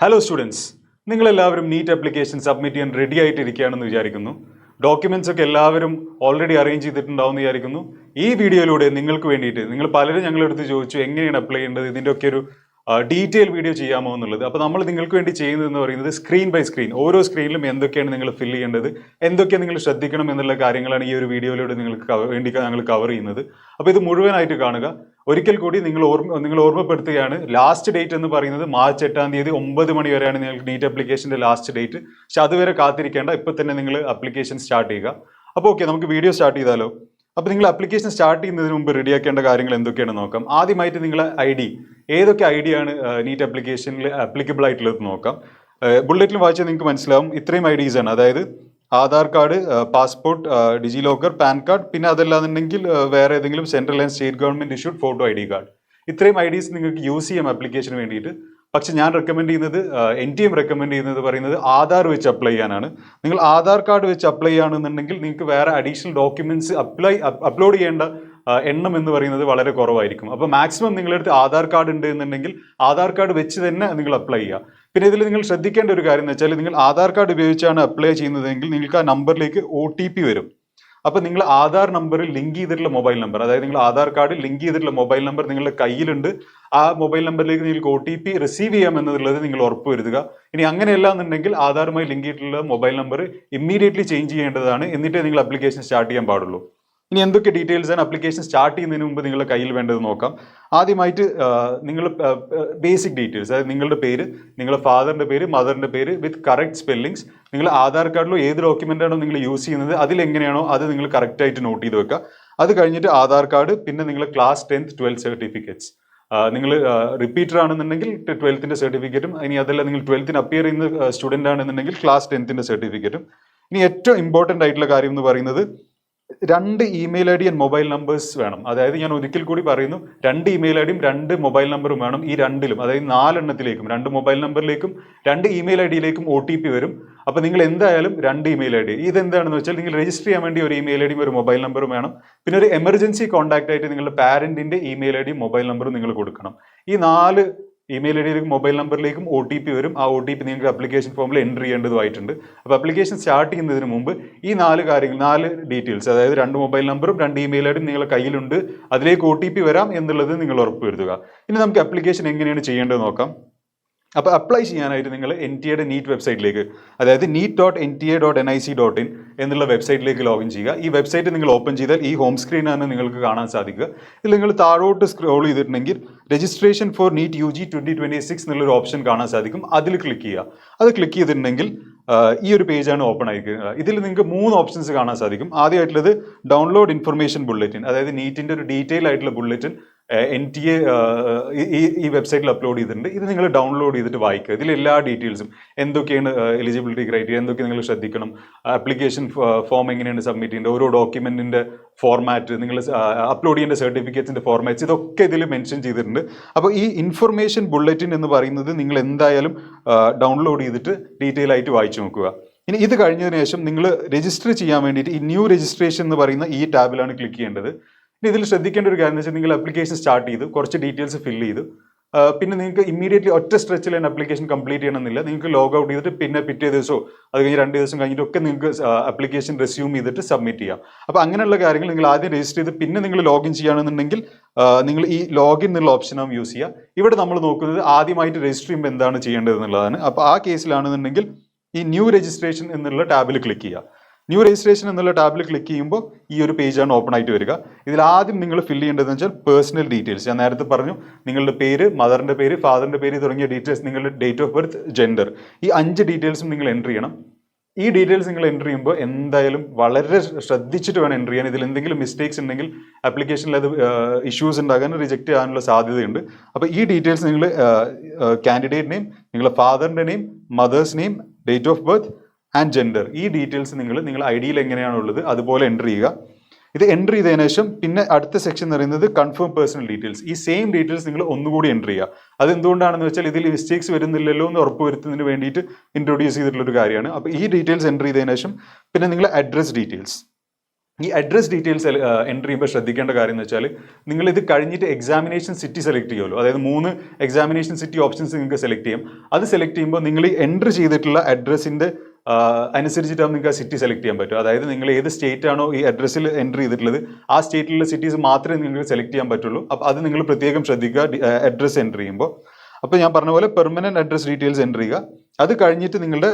Hello students, നിങ്ങളെല്ലാവരും NEET application submit ചെയ്യാൻ ready ആയിട്ടിരിക്കുകയാണെന്ന് വിചാരിക്കുന്നു. ഡോക്യുമെന്റ്സ് ഒക്കെ എല്ലാവരും ഓൾറെഡി അറേഞ്ച് ചെയ്തിട്ടുണ്ടാവും എന്ന് വിചാരിക്കുന്നു. ഈ വീഡിയോയിലൂടെ നിങ്ങൾക്ക് വേണ്ടിയിട്ട് നിങ്ങൾ പലരും ഞങ്ങളുടെ അടുത്ത് ചോദിച്ചു എങ്ങനെയാണ് അപ്ലൈ ചെയ്യേണ്ടത്, ഇതിൻ്റെ ഒക്കെ ഒരു ഡീറ്റെയിൽ വീഡിയോ ചെയ്യാമോ എന്നുള്ളത്. അപ്പോൾ നമ്മൾ നിങ്ങൾക്ക് വേണ്ടി ചെയ്യുന്നതെന്ന് പറയുന്നത് സ്ക്രീൻ ബൈ സ്ക്രീൻ ഓരോ സ്ക്രീനിലും എന്തൊക്കെയാണ് നിങ്ങൾ ഫില്ല് ചെയ്യേണ്ടത്, എന്തൊക്കെ നിങ്ങൾ ശ്രദ്ധിക്കണം എന്നുള്ള കാര്യങ്ങളാണ് ഈ ഒരു വീഡിയോയിലൂടെ നിങ്ങൾക്ക് വേണ്ടി ഞങ്ങൾ കവർ ചെയ്യുന്നത്. അപ്പോൾ ഇത് മുഴുവനായിട്ട് കാണുക. ഒരിക്കൽ കൂടി നിങ്ങൾ ഓർമ്മപ്പെടുത്തുകയാണ്, ലാസ്റ്റ് ഡേറ്റ് എന്ന് പറയുന്നത് മാർച്ച് 8 തീയതി 9 മണി വരെയാണ് നിങ്ങൾക്ക് നീറ്റ് ആപ്ലിക്കേഷൻ്റെ ലാസ്റ്റ് ഡേറ്റ്. പക്ഷെ അതുവരെ കാത്തിരിക്കേണ്ട, ഇപ്പോൾ തന്നെ നിങ്ങൾ ആപ്ലിക്കേഷൻ സ്റ്റാർട്ട് ചെയ്യുക. അപ്പോൾ ഓക്കെ, നമുക്ക് വീഡിയോ സ്റ്റാർട്ട് ചെയ്താലോ. അപ്പോൾ നിങ്ങൾ ആപ്ലിക്കേഷൻ സ്റ്റാർട്ട് ചെയ്യുന്നതിന് മുമ്പ് റെഡിയാക്കേണ്ട കാര്യങ്ങൾ എന്തൊക്കെയാണെന്ന് നോക്കാം. ആദ്യമായിട്ട് നിങ്ങളെ ID, ഏതൊക്കെ ID ആണ് നീറ്റ് ആപ്ലിക്കേഷനിൽ ആപ്ലിക്കബിൾ ആയിട്ടുള്ളത് നോക്കാം. ബുള്ളറ്റിൽ വായിച്ചാൽ നിങ്ങൾക്ക് മനസ്സിലാവും. ഇത്രയും IDs ആണ്, അതായത് ആധാർ കാർഡ്, പാസ്പോർട്ട്, ഡിജി ലോക്കർ, പാൻ കാർഡ്, പിന്നെ അതല്ലാന്നുണ്ടെങ്കിൽ വേറെ ഏതെങ്കിലും central and state government issued photo ID card. ഇത്രയും IDs നിങ്ങൾക്ക് യൂസ് ചെയ്യാം ആപ്ലിക്കേഷന് വേണ്ടിയിട്ട്. പക്ഷെ ഞാൻ റെക്കമെൻഡ് ചെയ്യുന്നത്, NTM റെക്കമെൻഡ് ചെയ്യുന്നത് പറയുന്നത് ആധാർ വെച്ച് അപ്ലൈ ചെയ്യാനാണ്. നിങ്ങൾ ആധാർ കാർഡ് വെച്ച് അപ്ലൈ ചെയ്യുകയാണെന്നുണ്ടെങ്കിൽ നിങ്ങൾക്ക് വേറെ അഡീഷണൽ ഡോക്യുമെന്റ്സ് അപ്ലോഡ് ചെയ്യേണ്ട എണ്ണം എന്ന് പറയുന്നത് വളരെ കുറവായിരിക്കും. അപ്പോൾ മാക്സിമം നിങ്ങളുടെ അടുത്ത് ആധാർ കാർഡ് ഉണ്ട് എന്നുണ്ടെങ്കിൽ ആധാർ കാർഡ് വെച്ച് തന്നെ നിങ്ങൾ അപ്ലൈ ചെയ്യുക. പിന്നെ ഇതിൽ നിങ്ങൾ ശ്രദ്ധിക്കേണ്ട ഒരു കാര്യം എന്ന് വെച്ചാൽ, നിങ്ങൾ ആധാർ കാർഡ് ഉപയോഗിച്ചാണ് അപ്ലൈ ചെയ്യുന്നതെങ്കിൽ നിങ്ങൾക്ക് ആ നമ്പറിലേക്ക് OTP വരും. അപ്പോൾ നിങ്ങൾ ആധാർ നമ്പറിൽ ലിങ്ക് ചെയ്തിട്ടുള്ള മൊബൈൽ നമ്പർ, അതായത് നിങ്ങൾ ആധാർ കാർഡിൽ ലിങ്ക് ചെയ്തിട്ടുള്ള മൊബൈൽ നമ്പർ നിങ്ങളുടെ കയ്യിലുണ്ട്, ആ മൊബൈൽ നമ്പറിലേക്ക് നിങ്ങൾക്ക് OTP റിസീവ് ചെയ്യാം എന്നുള്ളത് നിങ്ങൾ ഉറപ്പുവരുത്തുക. ഇനി അങ്ങനെയല്ല എന്നുണ്ടെങ്കിൽ ആധാറുമായി ലിങ്ക് ചെയ്തിട്ടുള്ള മൊബൈൽ നമ്പർ ഇമ്മീഡിയറ്റ്ലി ചേഞ്ച് ചെയ്യേണ്ടതാണ്, എന്നിട്ടേ നിങ്ങൾ ആപ്ലിക്കേഷൻ സ്റ്റാർട്ട് ചെയ്യാൻ പാടുള്ളൂ. ഇനി എന്തൊക്കെ ഡീറ്റെയിൽസ് ആണ് ആപ്ലിക്കേഷൻ സ്റ്റാർട്ട് ചെയ്യുന്നതിന് മുമ്പ് നിങ്ങളുടെ കയ്യിൽ വേണ്ടത് നോക്കാം. ആദ്യമായിട്ട് നിങ്ങൾ ബേസിക് ഡീറ്റെയിൽസ്, അതായത് നിങ്ങളുടെ പേര്, നിങ്ങളുടെ ഫാദറിൻ്റെ പേര്, മദറിൻ്റെ പേര് വിത്ത് കറക്റ്റ് സ്പെല്ലിങ്സ്. നിങ്ങൾ ആധാർ കാർഡിലോ ഏത് ഡോക്യുമെൻ്റാണോ നിങ്ങൾ യൂസ് ചെയ്യുന്നത് അതിലെങ്ങനെയാണോ അത് നിങ്ങൾ കറക്റ്റായിട്ട് നോട്ട് ചെയ്ത് വെക്കുക. അത് കഴിഞ്ഞിട്ട് ആധാർ കാർഡ്, പിന്നെ നിങ്ങൾ ക്ലാസ് 10th 12th സർട്ടിഫിക്കറ്റ്സ്. നിങ്ങൾ റിപ്പീറ്റർ ആണെന്നുണ്ടെങ്കിൽ 12th സർട്ടിഫിക്കറ്റും, ഇനി അതല്ല നിങ്ങൾ 12th അപ്പിയർ ചെയ്യുന്ന സ്റ്റുഡൻ്റ് ആണെന്നുണ്ടെങ്കിൽ ക്ലാസ് 10th സർട്ടിഫിക്കറ്റും. ഇനി ഏറ്റവും ഇമ്പോർട്ടൻ്റ് ആയിട്ടുള്ള കാര്യം എന്ന് പറയുന്നത് 2 email ID and mobile numbers വേണം. അതായത് ഞാൻ ഒരിക്കൽ കൂടി പറയുന്നു, 2 ഇമെയിൽ IDയും 2 മൊബൈൽ നമ്പറും വേണം. ഈ രണ്ടിലും, അതായത് 4 എണ്ണത്തിലേക്കും, 2 മൊബൈൽ നമ്പറിലേക്കും 2 ഇമെയിൽ IDയിലേക്കും OTP വരും. അപ്പോൾ നിങ്ങൾ എന്തായാലും 2 ഇമെയിൽ ID. ഇതെന്താണെന്ന് വെച്ചാൽ, നിങ്ങൾ രജിസ്റ്റർ ചെയ്യാൻ വേണ്ടി ഒരു ഇമെയിൽ IDയും ഒരു മൊബൈൽ നമ്പറും വേണം. പിന്നെ ഒരു എമർജൻസി കോൺടാക്ട് ആയിട്ട് നിങ്ങളുടെ പാരന്റിന്റെ ഇമെയിൽ IDയും മൊബൈൽ നമ്പറും നിങ്ങൾ കൊടുക്കണം. ഈ 4 ഇമെയിൽ IDയിലേക്കും മൊബൈൽ നമ്പറിലേക്കും OTP വരും. ആ OTP നിങ്ങൾക്ക് ആപ്ലിക്കേഷൻ ഫോമിൽ എൻ്റർ ചെയ്യേണ്ടതുമായിട്ടുണ്ട്. അപ്പോൾ ആപ്ലിക്കേഷൻ സ്റ്റാർട്ട് ചെയ്യുന്നതിന് മുമ്പ് ഈ 4 കാര്യങ്ങൾ, 4 ഡീറ്റെയിൽസ്, അതായത് 2 മൊബൈൽ നമ്പറും 2 ഇമെയിൽ IDയും നിങ്ങളുടെ കയ്യിലുണ്ട്, അതിലേക്ക് OTP വരാം എന്നുള്ളത് നിങ്ങൾ ഉറപ്പുവരുത്തുക. ഇനി നമുക്ക് ആപ്ലിക്കേഷൻ എങ്ങനെയാണ് ചെയ്യേണ്ടത് നോക്കാം. അപ്പോൾ അപ്ലൈ ചെയ്യാനായിട്ട് നിങ്ങൾ NTA നീറ്റ് വെബ്സൈറ്റിലേക്ക്, അതായത് neet.nta.nic.in എന്നുള്ള വെബ്സൈറ്റിലേക്ക് ലോഗിൻ ചെയ്യുക. ഈ വെബ്സൈറ്റ് നിങ്ങൾ ഓപ്പൺ ചെയ്താൽ ഈ ഹോം സ്ക്രീനാണ് നിങ്ങൾക്ക് കാണാൻ സാധിക്കുക. ഇതിൽ നിങ്ങൾ താഴോട്ട് സ്ക്രോൾ ചെയ്തിട്ടുണ്ടെങ്കിൽ രജിസ്ട്രേഷൻ ഫോർ നീറ്റ് UG 2026 എന്നുള്ളൊരു ഓപ്ഷൻ കാണാൻ സാധിക്കും. അതിൽ ക്ലിക്ക് ചെയ്യുക. അത് ക്ലിക്ക് ചെയ്തിട്ടുണ്ടെങ്കിൽ ഈ ഒരു പേജാണ് ഓപ്പൺ ആയിരിക്കുക. ഇതിൽ നിങ്ങൾക്ക് 3 ഓപ്ഷൻസ് കാണാൻ സാധിക്കും. ആദ്യമായിട്ടുള്ളത് ഡൗൺലോഡ് ഇൻഫർമേഷൻ ബുള്ളറ്റിൻ, അതായത് നീറ്റിൻ്റെ ഒരു ഡീറ്റെയിൽ ആയിട്ടുള്ള ബുള്ളറ്റിൻ NTA ഈ വെബ്സൈറ്റിൽ അപ്ലോഡ് ചെയ്തിട്ടുണ്ട്. ഇത് നിങ്ങൾ ഡൗൺലോഡ് ചെയ്തിട്ട് വായിക്കുക. ഇതിൽ എല്ലാ ഡീറ്റെയിൽസും, എന്തൊക്കെയാണ് എലിജിബിലിറ്റി ക്രൈറ്റീരിയ, എന്തൊക്കെ നിങ്ങൾ ശ്രദ്ധിക്കണം, ആപ്ലിക്കേഷൻ ഫോം എങ്ങനെയാണ് സബ്മിറ്റ് ചെയ്യേണ്ടത്, ഓരോ ഡോക്യുമെന്റിന്റെ ഫോർമാറ്റ്, നിങ്ങൾ അപ്ലോഡ് ചെയ്യേണ്ട സർട്ടിഫിക്കറ്റ്സിന്റെ ഫോർമാറ്റ്സ്, ഇതൊക്കെ ഇതിൽ മെൻഷൻ ചെയ്തിട്ടുണ്ട്. അപ്പോൾ ഈ ഇൻഫർമേഷൻ ബുള്ളറ്റിൻ എന്ന് പറയുന്നത് നിങ്ങൾ എന്തായാലും ഡൗൺലോഡ് ചെയ്തിട്ട് ഡീറ്റെയിൽ ആയിട്ട് വായിച്ചു നോക്കുക. ഇനി ഇത് കഴിഞ്ഞതിന് ശേഷം നിങ്ങൾ രജിസ്റ്റർ ചെയ്യാൻ വേണ്ടിയിട്ട് ഈ ന്യൂ രജിസ്ട്രേഷൻ എന്ന് പറയുന്ന ഈ ടാബിലാണ് ക്ലിക്ക് ചെയ്യേണ്ടത്. ഇനി ഇതിൽ ശ്രദ്ധിക്കേണ്ട ഒരു കാര്യം എന്ന് വെച്ചാൽ, നിങ്ങൾ ആപ്ലിക്കേഷൻ സ്റ്റാർട്ട് ചെയ്തു, കുറച്ച് ഡീറ്റെയിൽസ് ഫില്ല് ചെയ്തു, പിന്നെ നിങ്ങൾക്ക് ഇമ്മീഡിയറ്റ്ലി ഒറ്റ സ്ട്രെച്ചിൽ തന്നെ ആപ്ലിക്കേഷൻ കംപ്ലീറ്റ് ചെയ്യണമെന്നില്ല. നിങ്ങൾക്ക് ലോഗ് ഔട്ട് ചെയ്തിട്ട് പിന്നെ പിറ്റേ ദിവസമോ അത് കഴിഞ്ഞ് 2 ദിവസം കഴിഞ്ഞിട്ടൊക്കെ നിങ്ങൾക്ക് ആപ്ലിക്കേഷൻ റെസ്യൂം ചെയ്തിട്ട് സബ്മിറ്റ് ചെയ്യാം. അപ്പോൾ അങ്ങനെയുള്ള കാര്യങ്ങൾ നിങ്ങൾ ആദ്യം രജിസ്റ്റർ ചെയ്ത് പിന്നെ നിങ്ങൾ ലോഗിൻ ചെയ്യുകയാണെന്നുണ്ടെങ്കിൽ നിങ്ങൾ ഈ ലോഗിൻ എന്നുള്ള ഓപ്ഷനാവും യൂസ് ചെയ്യുക. ഇവിടെ നമ്മൾ നോക്കുന്നത് ആദ്യമായിട്ട് രജിസ്റ്റർ ചെയ്യുമ്പോൾ എന്താണ് ചെയ്യേണ്ടത് എന്നുള്ളതാണ്. അപ്പോൾ ആ കേസിലാണെന്നുണ്ടെങ്കിൽ ഈ ന്യൂ രജിസ്ട്രേഷൻ എന്നുള്ള ടാബിൽ ക്ലിക്ക് ചെയ്യുക. ന്യൂ രജിസ്ട്രേഷൻ എന്നുള്ള ടാബിൽ ക്ലിക്ക് ചെയ്യുമ്പോൾ ഈ ഒരു പേജാണ് ഓപ്പൺ ആയിട്ട് വരിക. ഇതിൽ ആദ്യം നിങ്ങൾ ഫില്ല് ചെയ്യേണ്ടതെന്ന് വെച്ചാൽ പേഴ്സണൽ ഡീറ്റെയിൽസ്. ഞാൻ നേരത്തെ പറഞ്ഞു, നിങ്ങളുടെ പേര്, മദറിൻ്റെ പേര്, ഫാദറിൻ്റെ പേര് തുടങ്ങിയ ഡീറ്റെയിൽസ്, നിങ്ങളുടെ ഡേറ്റ് ഓഫ് ബർത്ത്, ജെൻഡർ, ഈ 5 ഡീറ്റെയിൽസും നിങ്ങൾ എൻ്റർ ചെയ്യണം. ഈ ഡീറ്റെയിൽസ് നിങ്ങൾ എൻ്റർ ചെയ്യുമ്പോൾ എന്തായാലും വളരെ ശ്രദ്ധിച്ചിട്ട് വേണം എൻ്റർ ചെയ്യാൻ. ഇതിൽ എന്തെങ്കിലും മിസ്റ്റേക്സ് ഉണ്ടെങ്കിൽ ആപ്ലിക്കേഷനിൽ അത് ഇഷ്യൂസ് ഉണ്ടാകാൻ, റിജക്റ്റ് ചെയ്യാനുള്ള സാധ്യതയുണ്ട്. അപ്പോൾ ഈ ഡീറ്റെയിൽസ് നിങ്ങൾ കാൻഡിഡേറ്റ് നെയിം, നിങ്ങളുടെ ഫാദറിൻ്റെ name, mother's name, date of birth and gender, ഈ ഡീറ്റെയിൽസ് നിങ്ങൾ IDയിൽ എങ്ങനെയാണുള്ളത് അതുപോലെ എൻ്റർ ചെയ്യുക. ഇത് എൻ്റർ ചെയ്തതിനു ശേഷം പിന്നെ അടുത്ത സെക്ഷൻ എന്ന് പറയുന്നത് കൺഫേം പേഴ്സണൽ ഡീറ്റെയിൽസ്. ഈ സെയിം ഡീറ്റെയിൽസ് നിങ്ങൾ ഒന്നുകൂടി എൻ്റർ ചെയ്യുക. അത് എന്തുകൊണ്ടാണെന്ന് വെച്ചാൽ, ഇതിൽ മിസ്റ്റേക്സ് വരുന്നില്ലല്ലോ എന്ന് ഉറപ്പ് വരുത്തുന്നതിന് വേണ്ടിയിട്ട് ഇൻട്രൊഡ്യൂസ് ചെയ്തിട്ടുള്ളൊരു കാര്യമാണ്. അപ്പോൾ ഈ ഡീറ്റെയിൽസ് എൻ്റർ ചെയ്തതിനു ശേഷം പിന്നെ നിങ്ങളുടെ അഡ്രസ് ഡീറ്റെയിൽസ്, ഈ അഡ്രസ് ഡീറ്റെയിൽസ് എൻ്റർ ചെയ്യുമ്പോൾ ശ്രദ്ധിക്കേണ്ട കാര്യം എന്ന് വെച്ചാൽ നിങ്ങൾ ഇത് കഴിഞ്ഞിട്ട് എക്സാമിനേഷൻ സിറ്റി സെലക്ട് ചെയ്യുമല്ലോ, അതായത് 3 എക്സാമിനേഷൻ സിറ്റി ഓപ്ഷൻസ് നിങ്ങൾക്ക് സെലക്ട് ചെയ്യും. അത് സെലക്ട് ചെയ്യുമ്പോൾ നിങ്ങൾ ഈ എൻ്റർ ചെയ്തിട്ടുള്ള അഡ്രസ്സിൻ്റെ അനുസരിച്ചിട്ടാണ് നിങ്ങൾക്ക് ആ സിറ്റി സെലക്ട് ചെയ്യാൻ പറ്റും. അതായത് നിങ്ങൾ ഏത് സ്റ്റേറ്റ് ആണോ ഈ അഡ്രസ്സിൽ എൻ്റർ ചെയ്തിട്ടുള്ളത് ആ സ്റ്റേറ്റിലുള്ള സിറ്റീസ് മാത്രമേ നിങ്ങൾക്ക് സെലക്ട് ചെയ്യാൻ പറ്റുള്ളൂ. അപ്പോൾ അത് നിങ്ങൾ പ്രത്യേകം ശ്രദ്ധിക്കുക അഡ്രസ്സ് എൻ്റർ ചെയ്യുമ്പോൾ. അപ്പോൾ ഞാൻ പറഞ്ഞ പോലെ പെർമനൻറ്റ് അഡ്രസ് ഡീറ്റെയിൽസ് എൻ്റർ ചെയ്യുക. അത് കഴിഞ്ഞിട്ട് നിങ്ങളുടെ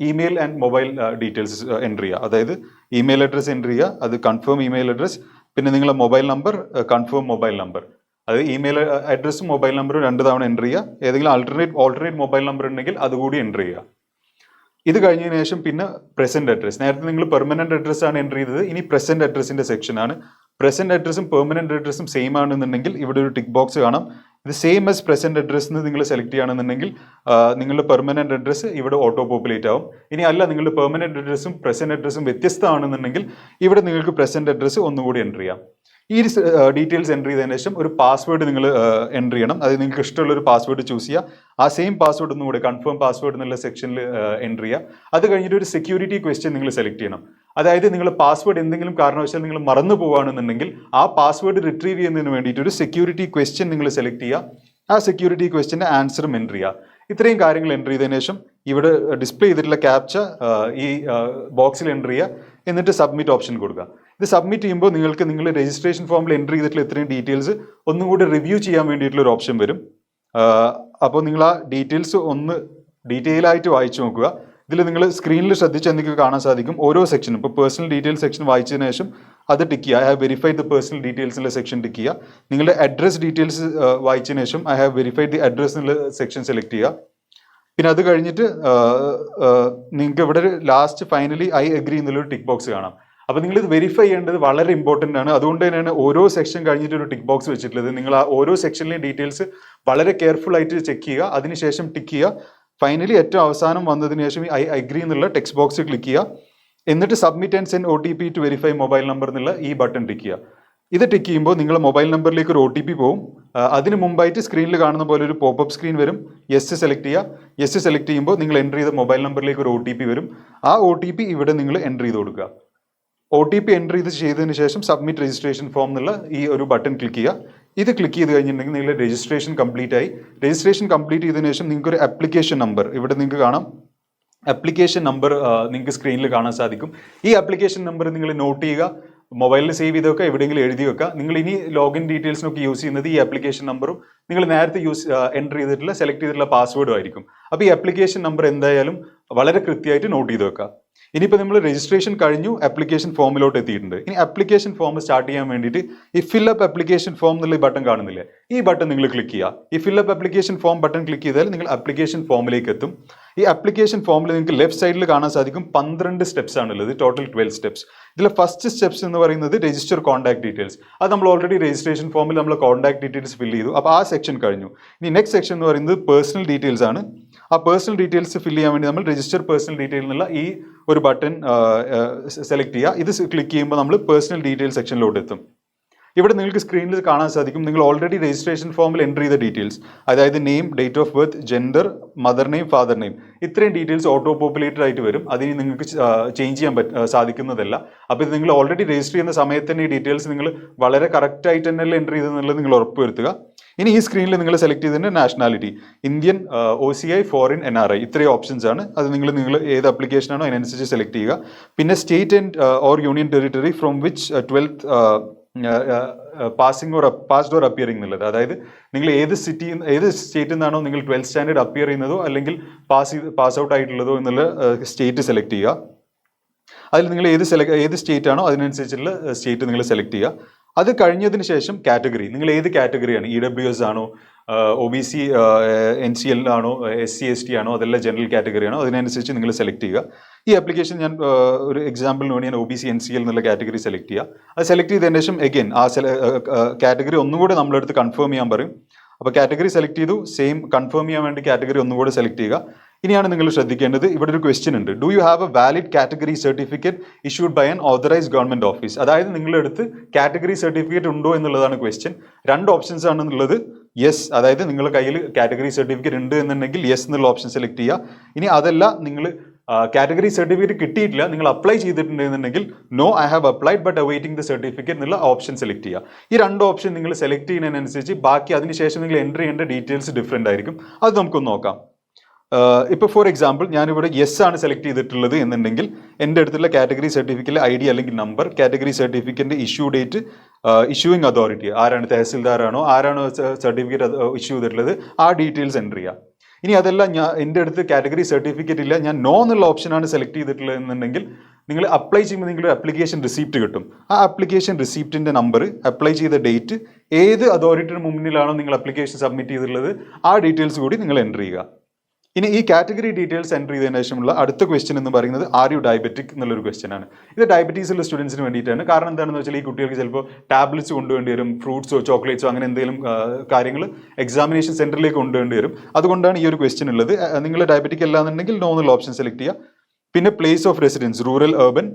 email and mobile details enter ചെയ്യുക. അതായത് ഇമെയിൽ അഡ്രസ്സ് എൻ്റർ ചെയ്യുക, അത് കൺഫേം ഇമെയിൽ അഡ്രസ്, പിന്നെ നിങ്ങളുടെ mobile number confirm mobile number. അത് ഇമെയിൽ അഡ്രസ്സും മൊബൈൽ നമ്പറും 2 തവണ എൻ്റർ ചെയ്യുക. ഏതെങ്കിലും ഓൾട്ടർനേറ്റ് മൊബൈൽ നമ്പർ ഉണ്ടെങ്കിൽ അതുകൂടി എൻ്റർ ചെയ്യുക. ഇത് കഴിഞ്ഞതിന് ശേഷം പിന്നെ പ്രസന്റ് അഡ്രസ്. നേരത്തെ നിങ്ങൾ പെർമനന്റ് അഡ്രസ് ആണ് എൻ്റർ ചെയ്തത്, ഇനി പ്രസന്റ് അഡ്രസ്സിന്റെ സെക്ഷനാണ്. പ്രസന്റ് അഡ്രസ്സും പെർമനന്റ് അഡ്രസ്സും സെയിം ആണെന്നുണ്ടെങ്കിൽ ഇവിടെ ഒരു ടിക്ക് ബോക്സ് കാണാം. ഇത് സെയിം ആസ് പ്രസന്റ് അഡ്രസ് എന്ന് നിങ്ങൾ സെലക്ട് ചെയ്യുകയാണെന്നുണ്ടെങ്കിൽ നിങ്ങളുടെ പെർമനന്റ് അഡ്രസ്സ് ഇവിടെ ഓട്ടോ പോപ്പുലേറ്റ് ആവും. ഇനി അല്ല, നിങ്ങളുടെ പെർമനന്റ് അഡ്രസ്സും പ്രസന്റ് അഡ്രസ്സും വ്യത്യസ്തമാണെന്നുണ്ടെങ്കിൽ ഇവിടെ നിങ്ങൾക്ക് പ്രസന്റ് അഡ്രസ്സ് ഒന്നുകൂടി എൻ്റർ ചെയ്യാം. ഈ ഡീറ്റെയിൽസ് എൻ്റർ ചെയ്തതിനു ശേഷം ഒരു പാസ്വേഡ് നിങ്ങൾ എൻ്റർ ചെയ്യണം. അത് നിങ്ങൾക്ക് ഇഷ്ടമുള്ള ഒരു പാസ്വേഡ് ചൂസ് ചെയ്യുക. ആ സെയിം പാസ്വേഡ് ഒന്നും കൂടെ കൺഫേം പാസ്വേഡ് എന്നുള്ള സെക്ഷനിൽ എൻ്റർ ചെയ്യുക. അത് കഴിഞ്ഞിട്ട് ഒരു സെക്യൂരിറ്റി ക്വസ്റ്റ്യൻ നിങ്ങൾ സെലക്ട് ചെയ്യണം. അതായത് നിങ്ങൾ പാസ്വേഡ് എന്തെങ്കിലും കാരണവശാൽ നിങ്ങൾ മറന്നു പോവുകയാണെന്നുണ്ടെങ്കിൽ ആ പാസ്വേഡ് റിട്രീവ് ചെയ്യുന്നതിന് വേണ്ടിയിട്ട് ഒരു സെക്യൂരിറ്റി ക്വസ്റ്റ്യൻ നിങ്ങൾ സെലക്ട് ചെയ്യുക. ആ സെക്യൂരിറ്റി ക്വസ്റ്റ്യൻ്റെ ആൻസറും എൻ്റർ ചെയ്യുക. ഇത്രയും കാര്യങ്ങൾ എൻ്റർ ചെയ്തതിനു ശേഷം ഇവിടെ ഡിസ്പ്ലേ ചെയ്തിട്ടുള്ള ക്യാപ്ച ഈ ബോക്സിൽ എൻ്റർ ചെയ്യുക. എന്നിട്ട് സബ്മിറ്റ് ഓപ്ഷൻ കൊടുക്കുക. ഇത് സബ്മിറ്റ് ചെയ്യുമ്പോൾ നിങ്ങൾക്ക് നിങ്ങളുടെ രജിസ്ട്രേഷൻ ഫോമിൽ എൻ്റർ ചെയ്തിട്ടുള്ള ഇത്രയും ഡീറ്റെയിൽസ് ഒന്നും കൂടി റിവ്യൂ ചെയ്യാൻ വേണ്ടിയിട്ടുള്ള ഒരു ഓപ്ഷൻ വരും. അപ്പോൾ നിങ്ങൾ ആ ഡീറ്റെയിൽസ് ഒന്ന് ഡീറ്റെയിൽ ആയിട്ട് വായിച്ചു നോക്കുക. ഇതിൽ നിങ്ങൾ സ്ക്രീനിൽ ശ്രദ്ധിച്ച് എനിക്ക് കാണാൻ സാധിക്കും ഓരോ സെക്ഷനും. ഇപ്പോൾ പേഴ്സണൽ ഡീറ്റെയിൽസ് സെക്ഷൻ വായിച്ചതിന് ശേഷം അത് ടിക്ക് ചെയ്യുക. I have verified the personal ഡീറ്റെയിൽസിലെ സെക്ഷൻ ടിക്ക് ചെയ്യുക. നിങ്ങളുടെ അഡ്രസ് ഡീറ്റെയിൽസ് വായിച്ചതിന് ശേഷം I have verified the address എന്നുള്ള സെക്ഷൻ സെലക്ട് ചെയ്യുക. പിന്നെ അത് കഴിഞ്ഞിട്ട് നിങ്ങൾക്ക് ഇവിടെ ഒരു ലാസ്റ്റ് ഫൈനലി ഐ അഗ്രി എന്നുള്ളൊരു ടിക്ക് ബോക്സ് കാണാം. അപ്പോൾ നിങ്ങൾ ഇത് വെരിഫൈ ചെയ്യേണ്ടത് വളരെ ഇമ്പോർട്ടൻ്റ് ആണ്. അതുകൊണ്ട് തന്നെയാണ് ഓരോ സെക്ഷൻ കഴിഞ്ഞിട്ട് ഒരു ടിക്ക് ബോക്സ് വെച്ചിട്ടുള്ളത്. നിങ്ങൾ ആ ഓരോ സെക്ഷനിലെയും ഡീറ്റെയിൽസ് വളരെ കെയർഫുൾ ആയിട്ട് ചെക്ക് ചെയ്യുക. അതിനുശേഷം ടിക്ക് ചെയ്യുക. ഫൈനലി ഏറ്റവും അവസാനം വന്നതിന് ശേഷം ഈ ഐ അഗ്രി എന്നുള്ള ടെക്സ്റ്റ് ബോക്സ് ക്ലിക്ക് ചെയ്യുക. എന്നിട്ട് submit and send OTP to verify mobile number എന്നുള്ള ഈ ബട്ടൺ ടിക്ക് ചെയ്യുക. ഇത് ടിക്ക് ചെയ്യുമ്പോൾ നിങ്ങളുടെ മൊബൈൽ നമ്പറിലേക്ക് ഒരു OTP പോകും. അതിന് മുമ്പായിട്ട് സ്ക്രീനിൽ കാണുന്ന പോലെ ഒരു പോപ്പപ്പ് സ്ക്രീൻ വരും. യെസ് സെലക്ട് ചെയ്യുക. യെസ് സെലക്ട് ചെയ്യുമ്പോൾ നിങ്ങൾ എൻ്റർ ചെയ്ത മൊബൈൽ നമ്പറിലേക്ക് ഒരു OTP വരും. ആ OTP ഇവിടെ നിങ്ങൾ എൻ്റർ ചെയ്ത് കൊടുക്കുക. OTP എൻ്റർ ചെയ്തതിന് ശേഷം സബ്മിറ്റ് രജിസ്ട്രേഷൻ ഫോം എന്നുള്ള ഈ ഒരു ബട്ടൺ ക്ലിക്ക് ചെയ്യുക. ഇത് ക്ലിക്ക് ചെയ്ത് കഴിഞ്ഞിട്ടുണ്ടെങ്കിൽ നിങ്ങളുടെ രജിസ്ട്രേഷൻ കംപ്ലീറ്റ് ആയി. രജിസ്ട്രേഷൻ കംപ്ലീറ്റ് ചെയ്തതിനു ശേഷം നിങ്ങൾക്ക് ഒരു ആപ്ലിക്കേഷൻ നമ്പർ ഇവിടെ നിങ്ങൾക്ക് കാണാം. ആപ്ലിക്കേഷൻ നമ്പർ നിങ്ങൾക്ക് സ്ക്രീനിൽ കാണാൻ സാധിക്കും. ഈ ആപ്ലിക്കേഷൻ നമ്പർ നിങ്ങൾ നോട്ട് ചെയ്യുക. മൊബൈലിൽ സേവ് ചെയ്ത് വെക്കുക, എവിടെയെങ്കിലും എഴുതി വെക്കുക. നിങ്ങൾ ഇനി ലോഗിൻ ഡീറ്റെയിൽസിനൊക്കെ യൂസ് ചെയ്യുന്നത് ഈ ആപ്ലിക്കേഷൻ നമ്പറും നിങ്ങൾ നേരത്തെ എൻ്റർ ചെയ്തിട്ടുള്ള സെലക്ട് ചെയ്തിട്ടുള്ള പാസ്വേഡും ആയിരിക്കും. അപ്പോൾ ഈ ആപ്ലിക്കേഷൻ നമ്പർ എന്തായാലും വളരെ കൃത്യമായിട്ട് നോട്ട് ചെയ്ത് വെക്കുക. ഇനിയിപ്പോൾ നമ്മൾ രജിസ്ട്രേഷൻ കഴിഞ്ഞു, ആപ്ലിക്കേഷൻ ഫോമിലോട്ട് എത്തിയിട്ടുണ്ട്. ഇനി ആപ്ലിക്കേഷൻ ഫോം സ്റ്റാർട്ട് ചെയ്യാൻ വേണ്ടിയിട്ട് ഈ ഫില്ലപ്പ് ആപ്ലിക്കേഷൻ ഫോം എന്നുള്ള ഈ ബട്ടൺ കാണുന്നില്ലേ, ഈ ബട്ടൺ നിങ്ങൾ ക്ലിക്ക് ചെയ്യുക. ഈ fill up application form button click ചെയ്താൽ നിങ്ങൾ ആപ്ലിക്കേഷൻ ഫോമിലേക്ക് എത്തും. ഈ ആപ്ലിക്കേഷൻ ഫോമിൽ നിങ്ങൾക്ക് ലെഫ്റ്റ് സൈഡിൽ കാണാൻ സാധിക്കും 12 സ്റ്റെപ്സ് ആണുള്ളത്, ടോട്ടൽ 12 സ്റ്റെപ്സ്. ഇതിൽ ഫസ്റ്റ് സ്റ്റെപ്സ് എന്ന് പറയുന്നത് രജിസ്റ്റർ കോൺടാക്ട് ഡീറ്റെയിൽസ്. അത് നമ്മൾ ഓൾറെഡി രജിസ്ട്രേഷൻ ഫോമിൽ നമ്മൾ കോൺടാക്ട് ഡീറ്റെയിൽസ് ഫില്ല് ചെയ്തു. അപ്പോൾ ആ സെക്ഷൻ കഴിഞ്ഞു. ഇനി നെക്സ്റ്റ് സെക്ഷൻ എന്ന് പറയുന്നത് പേഴ്സണൽ ഡീറ്റെയിൽസ് ആണ്. ആ പേഴ്സണൽ ഡീറ്റെയിൽസ് ഫില്ല് ചെയ്യാൻ വേണ്ടി നമ്മൾ രജിസ്റ്റർ പേഴ്സണൽ ഡീറ്റെയിൽ എന്നുള്ള ഈ ഒരു ബട്ടൺ സെലക്ട് ചെയ്യുക. ഇത് ക്ലിക്ക് ചെയ്യുമ്പോൾ നമ്മൾ പേഴ്സണൽ ഡീറ്റെയിൽ സെക്ഷനിലോട്ട് എത്തും. ഇവിടെ നിങ്ങൾക്ക് സ്ക്രീനിൽ കാണാൻ സാധിക്കും നിങ്ങൾ ഓൾറെഡി രജിസ്ട്രേഷൻ ഫോമിൽ എൻ്റർ ചെയ്ത ഡീറ്റെയിൽസ്, അതായത് name, date of birth, gender, mother name, father name, ഇത്രയും ഡീറ്റെയിൽസ് ഓട്ടോ പോപ്പുലേറ്റഡ് ആയിട്ട് വരും. അതിന് നിങ്ങൾക്ക് ചേഞ്ച് ചെയ്യാൻ സാധിക്കുന്നതല്ല. അപ്പോൾ ഇത് നിങ്ങൾ ഓൾറെഡി രജിസ്റ്റർ ചെയ്യുന്ന സമയത്ത് തന്നെ ഈ ഡീറ്റെയിൽസ് നിങ്ങൾ വളരെ കറക്റ്റ് ആയിട്ട് തന്നെ എൻ്റർ ചെയ്തെന്നുള്ളത് നിങ്ങൾ ഉറപ്പുവരുത്തുക. ഇനി ഈ സ്ക്രീനിൽ നിങ്ങൾ സെലക്ട് ചെയ്തതിൻ്റെ nationality Indian, OCI, foreign, NRI, ഇത്രയും ഓപ്ഷൻസ് ആണ്. അത് നിങ്ങൾ ഏത് ആപ്ലിക്കേഷനാണോ അതിനനുസരിച്ച് സെലക്ട് ചെയ്യുക. പിന്നെ state and or union territory from which 12th passed or appearing എന്നുള്ളത്, അതായത് നിങ്ങൾ ഏത് സ്റ്റേറ്റിൽ നിന്നാണോ നിങ്ങൾ 12th സ്റ്റാൻഡേർഡ് അപ്പിയർ ചെയ്യുന്നതോ അല്ലെങ്കിൽ പാസ് ഔട്ട് ആയിട്ടുള്ളതോ എന്നുള്ള സ്റ്റേറ്റ് സെലക്ട് ചെയ്യുക. അതിൽ നിങ്ങൾ ഏത് സ്റ്റേറ്റ് ആണോ അതിനനുസരിച്ചുള്ള സ്റ്റേറ്റ് നിങ്ങൾ സെലക്ട് ചെയ്യുക. അത് കഴിഞ്ഞതിന് ശേഷം കാറ്റഗറി, നിങ്ങൾ ഏത് കാറ്റഗറിയാണ്, EWS ആണോ, OBC NCL ആണോ, SC ST ആണോ, അതെല്ലാം ജനറൽ കാറ്റഗറി ആണോ, അതിനനുസരിച്ച് നിങ്ങൾ സെലക്ട് ചെയ്യുക. ഈ ആപ്ലിക്കേഷൻ ഞാൻ ഒരു എക്സാമ്പിളിന് വേണ്ടി ഞാൻ OBC NCL എന്നുള്ള കാറ്റഗറി സെലക്ട് ചെയ്യുക. അത് സെലക്ട് ചെയ്തതിന് ശേഷം എഗെയിൻ ആ കാറ്റഗറി ഒന്നുകൂടെ നമ്മളെടുത്ത് കൺഫേം ചെയ്യാൻ പറയും. അപ്പോൾ കാറ്റഗറി സെലക്ട് ചെയ്തു, സെയിം കൺഫേം ചെയ്യാൻ വേണ്ടി കാറ്റഗറി ഒന്നുകൂടെ സെലക്ട് ചെയ്യുക. ഇനിയാണ് നിങ്ങൾ ശ്രദ്ധിക്കേണ്ടത്, ഇവിടെ ഒരു ക്വസ്റ്റ്യൻ ഉണ്ട്. Do you have a valid category certificate issued by an authorised government office? അതായത് നിങ്ങളുടെ അടുത്ത് കാറ്റഗറി സർട്ടിഫിക്കറ്റ് ഉണ്ടോ എന്നുള്ളതാണ് ക്വസ്റ്റ്യൻ. 2 ഓപ്ഷൻസ് ആണെന്നുള്ളത്. യെസ്, അതായത് നിങ്ങളുടെ കയ്യിൽ കാറ്റഗറി സർട്ടിഫിക്കറ്റ് ഉണ്ട് എന്നുണ്ടെങ്കിൽ യെസ് എന്നുള്ള ഓപ്ഷൻ സെലക്ട് ചെയ്യുക. ഇനി അതല്ല, നിങ്ങൾ കാറ്റഗറി സർട്ടിഫിക്കറ്റ് കിട്ടിയിട്ടില്ല, നിങ്ങൾ അപ്ലൈ ചെയ്തിട്ടുണ്ടെന്നുണ്ടെങ്കിൽ no I have applied but awaiting the certificate എന്നുള്ള ഓപ്ഷൻ സെലക്ട് ചെയ്യുക. ഈ രണ്ട് ഓപ്ഷൻ നിങ്ങൾ സെലക്ട് ചെയ്യുന്നതിനനുസരിച്ച് ബാക്കി അതിനുശേഷം നിങ്ങൾ എൻട്രി ചെയ്യേണ്ട ഡീറ്റെയിൽസ് ഡിഫറെൻ്റ് ആയിരിക്കും. അത് നമുക്കൊന്ന് നോക്കാം. ഇപ്പോൾ ഫോർ എക്സാമ്പിൾ ഞാനിവിടെ യെസ് ആണ് സെലക്ട് ചെയ്തിട്ടുള്ളത് എന്നുണ്ടെങ്കിൽ എൻ്റെ അടുത്തുള്ള കാറ്റഗറി സർട്ടിഫിക്കറ്റിലെ ID അല്ലെങ്കിൽ നമ്പർ, കാറ്റഗറി സർട്ടിഫിക്കറ്റിൻ്റെ ഇഷ്യൂ ഡേറ്റ്, ഇഷ്യൂയിങ് അതോറിറ്റി ആരാണ്, തഹസിൽദാറാണോ ആരാണോ സർട്ടിഫിക്കറ്റ് ഇഷ്യൂ ചെയ്തിട്ടുള്ളത്, ആ ഡീറ്റെയിൽസ് എൻ്റർ ചെയ്യുക. ഇനി അതല്ല എൻ്റെ അടുത്ത് കാറ്റഗറി സർട്ടിഫിക്കറ്റ് ഇല്ല, ഞാൻ നോ എന്നുള്ള ഓപ്ഷനാണ് സെലക്ട് ചെയ്തിട്ടുള്ളത് എന്നുണ്ടെങ്കിൽ നിങ്ങൾ അപ്ലൈ ചെയ്യുമ്പോൾ നിങ്ങളുടെ അപ്ലിക്കേഷൻ റിസീപ്റ്റ് കിട്ടും. ആ അപ്ലിക്കേഷൻ റിസീപ്റ്റിൻ്റെ നമ്പർ, അപ്ലൈ ചെയ്ത ഡേറ്റ്, ഏത് അതോറിറ്റിയുടെ മുന്നിലാണോ നിങ്ങൾ അപ്ലിക്കേഷൻ സബ്മിറ്റ് ചെയ്തിട്ടുള്ളത്, ആ ഡീറ്റെയിൽസ് കൂടി നിങ്ങൾ എൻ്റർ ചെയ്യുക. ഇനി ഈ കാറ്റഗറി ഡീറ്റെയിൽസ് എൻ്റർ ചെയ്തതിനു ശേഷമുള്ള അടുത്ത ക്വസ്റ്റ്യൻ എന്ന് പറയുന്നത് ആർ യു ഡയബറ്റിക് എന്നുള്ളൊരു ക്വസ്റ്റ്യൻ ആണ്. ഇത് ഡയബറ്റീസ് ഉള്ള സ്റ്റുഡൻസിന് വേണ്ടിയിട്ടാണ്. കാരണം എന്താണെന്ന് വെച്ചാൽ ഈ കുട്ടികൾക്ക് ചിലപ്പോൾ ടാബ്ലറ്റ്സ് കൊണ്ടുവേണ്ടി വരും, ഫ്രൂട്ട്സോ ചോക്ലേറ്റ്സോ അങ്ങനെ എന്തെങ്കിലും കാര്യങ്ങൾ എക്സാമിനേഷൻ സെൻറ്ററിലേക്ക് കൊണ്ടുവേണ്ടി വരും. അതുകൊണ്ടാണ് ഈ ഒരു ക്വസ്റ്റ്യൻ ഉള്ളത്. നിങ്ങൾ ഡയബറ്റിക് അല്ലാന്നുണ്ടെങ്കിൽ നോ എന്നുള്ള ഓപ്ഷൻ സെലക്ട് ചെയ്യുക. പിന്നെ place of residence, rural, urban,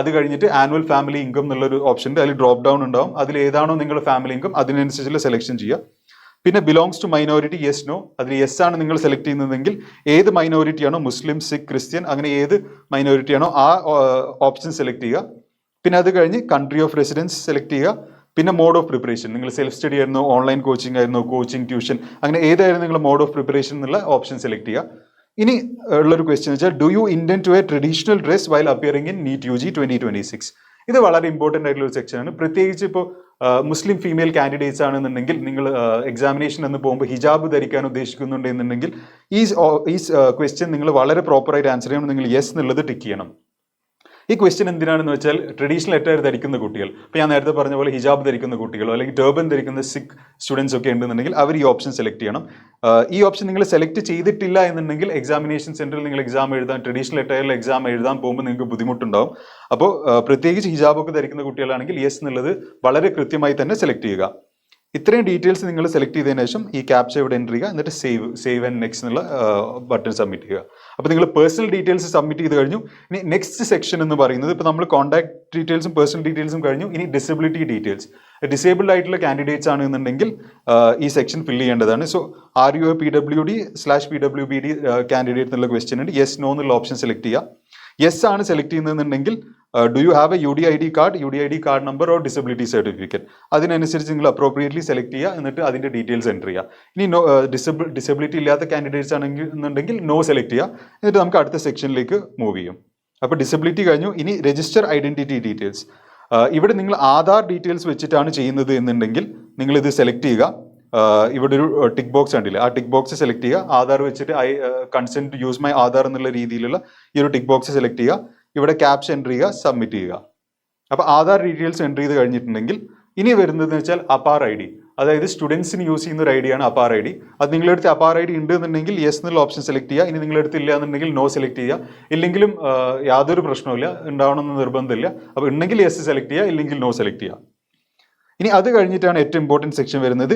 അത് കഴിഞ്ഞിട്ട് ആനുവൽ ഫാമിലി ഇൻകം എന്നുള്ളൊരു ഓപ്ഷൻ ഉണ്ട്. അതിൽ ഡ്രോപ്പ് ഡൗൺ ഉണ്ടാവും. അതിൽ ഏതാണോ നിങ്ങളുടെ ഫാമിലി ഇൻകം അതിനനുസരിച്ചുള്ള സെലക്ഷൻ ചെയ്യുക. പിന്നെ belongs to minority, yes no. അതിൽ യെസ് ആണ് നിങ്ങൾ സെലക്ട് ചെയ്യുന്നതെങ്കിൽ ഏത് മൈനോറിറ്റി ആണോ, മുസ്ലിം, സിഖ്, ക്രിസ്ത്യൻ, അങ്ങനെ ഏത് മൈനോറിറ്റി ആണോ ആ ഓപ്ഷൻ സെലക്ട് ചെയ്യുക. പിന്നെ അത് കഴിഞ്ഞ് കൺട്രി ഓഫ് റെസിഡൻസ് സെലക്ട് ചെയ്യുക. പിന്നെ മോഡ് ഓഫ് പ്രിപ്പറേഷൻ, നിങ്ങൾ സെൽഫ് സ്റ്റഡി ആയിരുന്നോ, ഓൺലൈൻ കോച്ചിങ് ആയിരുന്നോ, കോച്ചിങ്, ട്യൂഷൻ, അങ്ങനെ ഏതായിരുന്നു നിങ്ങൾ മോഡ് ഓഫ് പ്രിപ്പറേഷൻ എന്നുള്ള ഓപ്ഷൻ സെലക്ട് ചെയ്യുക. ഇനി ഉള്ളൊരു ക്വസ്റ്റ്യൻ വെച്ചാൽ do you intend to a traditional dress while appearing in NEET UG 2026. ഇത് വളരെ ഇമ്പോർട്ടൻ്റ് ആയിട്ടുള്ള ഒരു സെക്ഷനാണ്. പ്രത്യേകിച്ച് ഇപ്പോൾ മുസ്ലിം ഫീമെയിൽ കാൻഡിഡേറ്റ്സ് ആണെന്നുണ്ടെങ്കിൽ നിങ്ങൾ എക്സാമിനേഷൻ എന്ന് പോകുമ്പോൾ ഹിജാബ് ധരിക്കാൻ ഉദ്ദേശിക്കുന്നുണ്ട് എന്നുണ്ടെങ്കിൽ ഈ ക്വസ്റ്റ്യൻ നിങ്ങൾ വളരെ പ്രോപ്പറായിട്ട് ആൻസർ ചെയ്യണം. നിങ്ങൾ യെസ് എന്നുള്ളത് ടിക്ക് ചെയ്യണം. ഈ ക്വസ്റ്റ്യൻ എന്തിനാണെന്ന് വെച്ചാൽ ട്രഡീഷണൽ അറ്റയർ ധരിക്കുന്ന കുട്ടികൾ, ഇപ്പോൾ ഞാൻ നേരത്തെ പറഞ്ഞ പോലെ ഹിജാബ് ധരിക്കുന്ന കുട്ടികളോ അല്ലെങ്കിൽ ടർബൻ ധരിക്കുന്ന സിഖ് സ്റ്റുഡൻസ് ഒക്കെ ഉണ്ടെന്നുണ്ടെങ്കിൽ അവർ ഈ ഓപ്ഷൻ സെലക്ട് ചെയ്യണം. ഈ ഓപ്ഷൻ നിങ്ങൾ സെലക്ട് ചെയ്തിട്ടില്ല എന്നുണ്ടെങ്കിൽ എക്സാമിനേഷൻ സെൻറ്ററിൽ നിങ്ങൾ എക്സാം എഴുതാൻ, ട്രഡീഷണൽ അറ്റയറിൽ എക്സാം എഴുതാൻ പോകുമ്പോൾ നിങ്ങൾക്ക് ബുദ്ധിമുട്ടുണ്ടാവും. അപ്പോൾ പ്രത്യേകിച്ച് ഹിജാബൊക്കെ ധരിക്കുന്ന കുട്ടികളാണെങ്കിൽ യെസ് എന്നുള്ളത് വളരെ കൃത്യമായി തന്നെ സെലക്ട് ചെയ്യുക. ഇത്രയും ഡീറ്റെയിൽസ് നിങ്ങൾ സെലക്ട് ചെയ്തതിനു ശേഷം ഈ ക്യാപ്ച ഇവിടെ എൻ്റർ ചെയ്യുക. എന്നിട്ട് സേവ് ആൻഡ് നെക്സ്റ്റ് എന്നുള്ള ബട്ടൺ സബ്മിറ്റ് ചെയ്യുക. അപ്പോൾ നിങ്ങൾ പേഴ്സണൽ ഡീറ്റെയിൽസ് സബ്മിറ്റ് ചെയ്ത് കഴിഞ്ഞു. ഇനി നെക്സ്റ്റ് സെക്ഷൻ എന്ന് പറയുന്നത് ഇപ്പോൾ നമ്മൾ കോൺടാക്ട് ഡീറ്റെയിൽസും പേഴ്സണൽ ഡീറ്റെയിൽസും കഴിഞ്ഞു. ഇനി ഡിസബിലിറ്റി ഡീറ്റെയിൽസ്, ഡിസേബിൾഡ് ആയിട്ടുള്ള കാൻഡിഡേറ്റ്സ് ആണ് എന്നുണ്ടെങ്കിൽ ഈ സെക്ഷൻ ഫില്ല് ചെയ്യേണ്ടതാണ്. So are you a PWD/PWBD candidate എന്നുള്ള ക്വസ്റ്റ്യൻ ഉണ്ട്. യെസ് നോ എന്നുള്ള ഓപ്ഷൻ സെലക്ട് ചെയ്യുക. യെസ് ആണ് സെലക്ട് ചെയ്യുന്നതെന്നുണ്ടെങ്കിൽ do you have a UDID card number or disability certificate, അതിനനുസരിച്ച് നിങ്ങൾ അപ്രോപ്രിയറ്റ്ലി സെലക്ട് ചെയ്യുക. എന്നിട്ട് അതിൻ്റെ ഡീറ്റെയിൽസ് എൻ്റർ ചെയ്യുക. ഇനി ഡിസബിലിറ്റി ഇല്ലാത്ത കാൻഡിഡേറ്റ്സ് ആണെങ്കിൽ നോ സെലക്ട് ചെയ്യുക. എന്നിട്ട് നമുക്ക് അടുത്ത സെക്ഷനിലേക്ക് മൂവ് ചെയ്യും. അപ്പോൾ ഡിസബിലിറ്റി കഴിഞ്ഞു. ഇനി രജിസ്റ്റർ ഐഡൻറ്റിറ്റി ഡീറ്റെയിൽസ്. ഇവിടെ നിങ്ങൾ ആധാർ ഡീറ്റെയിൽസ് വെച്ചിട്ടാണ് ചെയ്യുന്നത് എന്നുണ്ടെങ്കിൽ നിങ്ങളിത് സെലക്ട് ചെയ്യുക. ഇവിടെ ഒരു ടിക്ക് ബോക്സ് കണ്ടില്ല, ആ ടിക്ക് ബോക്സ് സെലക്ട് ചെയ്യുക. ആധാർ വെച്ചിട്ട് consent to use my Aadhaar എന്നുള്ള രീതിയിലുള്ള ഈ ഒരു ടിക്ക് ബോക്സ് സെലക്ട് ചെയ്യുക. ഇവിടെ ക്യാപ്ച എൻ്റർ ചെയ്യുക, സബ്മിറ്റ് ചെയ്യുക. അപ്പോൾ ആധാർ ഡീറ്റെയിൽസ് എൻ്റർ ചെയ്ത് കഴിഞ്ഞിട്ടുണ്ടെങ്കിൽ ഇനി വരുന്നതെന്ന് വെച്ചാൽ അപാർ ID, അതായത് സ്റ്റുഡൻസിന് യൂസ് ചെയ്യുന്ന ഒരു ID ആണ് അപാർ ID. അത് നിങ്ങളുടെ അടുത്ത് അപാർ ID ഉണ്ട് എന്നുണ്ടെങ്കിൽ യെസ് എന്നുള്ള ഓപ്ഷൻ സെലക്ട് ചെയ്യുക. ഇനി നിങ്ങളുടെ അടുത്ത് ഇല്ല എന്നുണ്ടെങ്കിൽ നോ സെലക്ട് ചെയ്യുക. ഇല്ലെങ്കിലും യാതൊരു പ്രശ്നവുമില്ല, ഉണ്ടാവണമെന്ന് നിർബന്ധമില്ല. അപ്പോൾ ഉണ്ടെങ്കിൽ യെസ് സെലക്ട് ചെയ്യുക, ഇല്ലെങ്കിൽ നോ സെലക്ട് ചെയ്യുക. ഇനി അത് കഴിഞ്ഞിട്ടാണ് ഏറ്റവും ഇമ്പോർട്ടൻറ്റ് സെക്ഷൻ വരുന്നത്,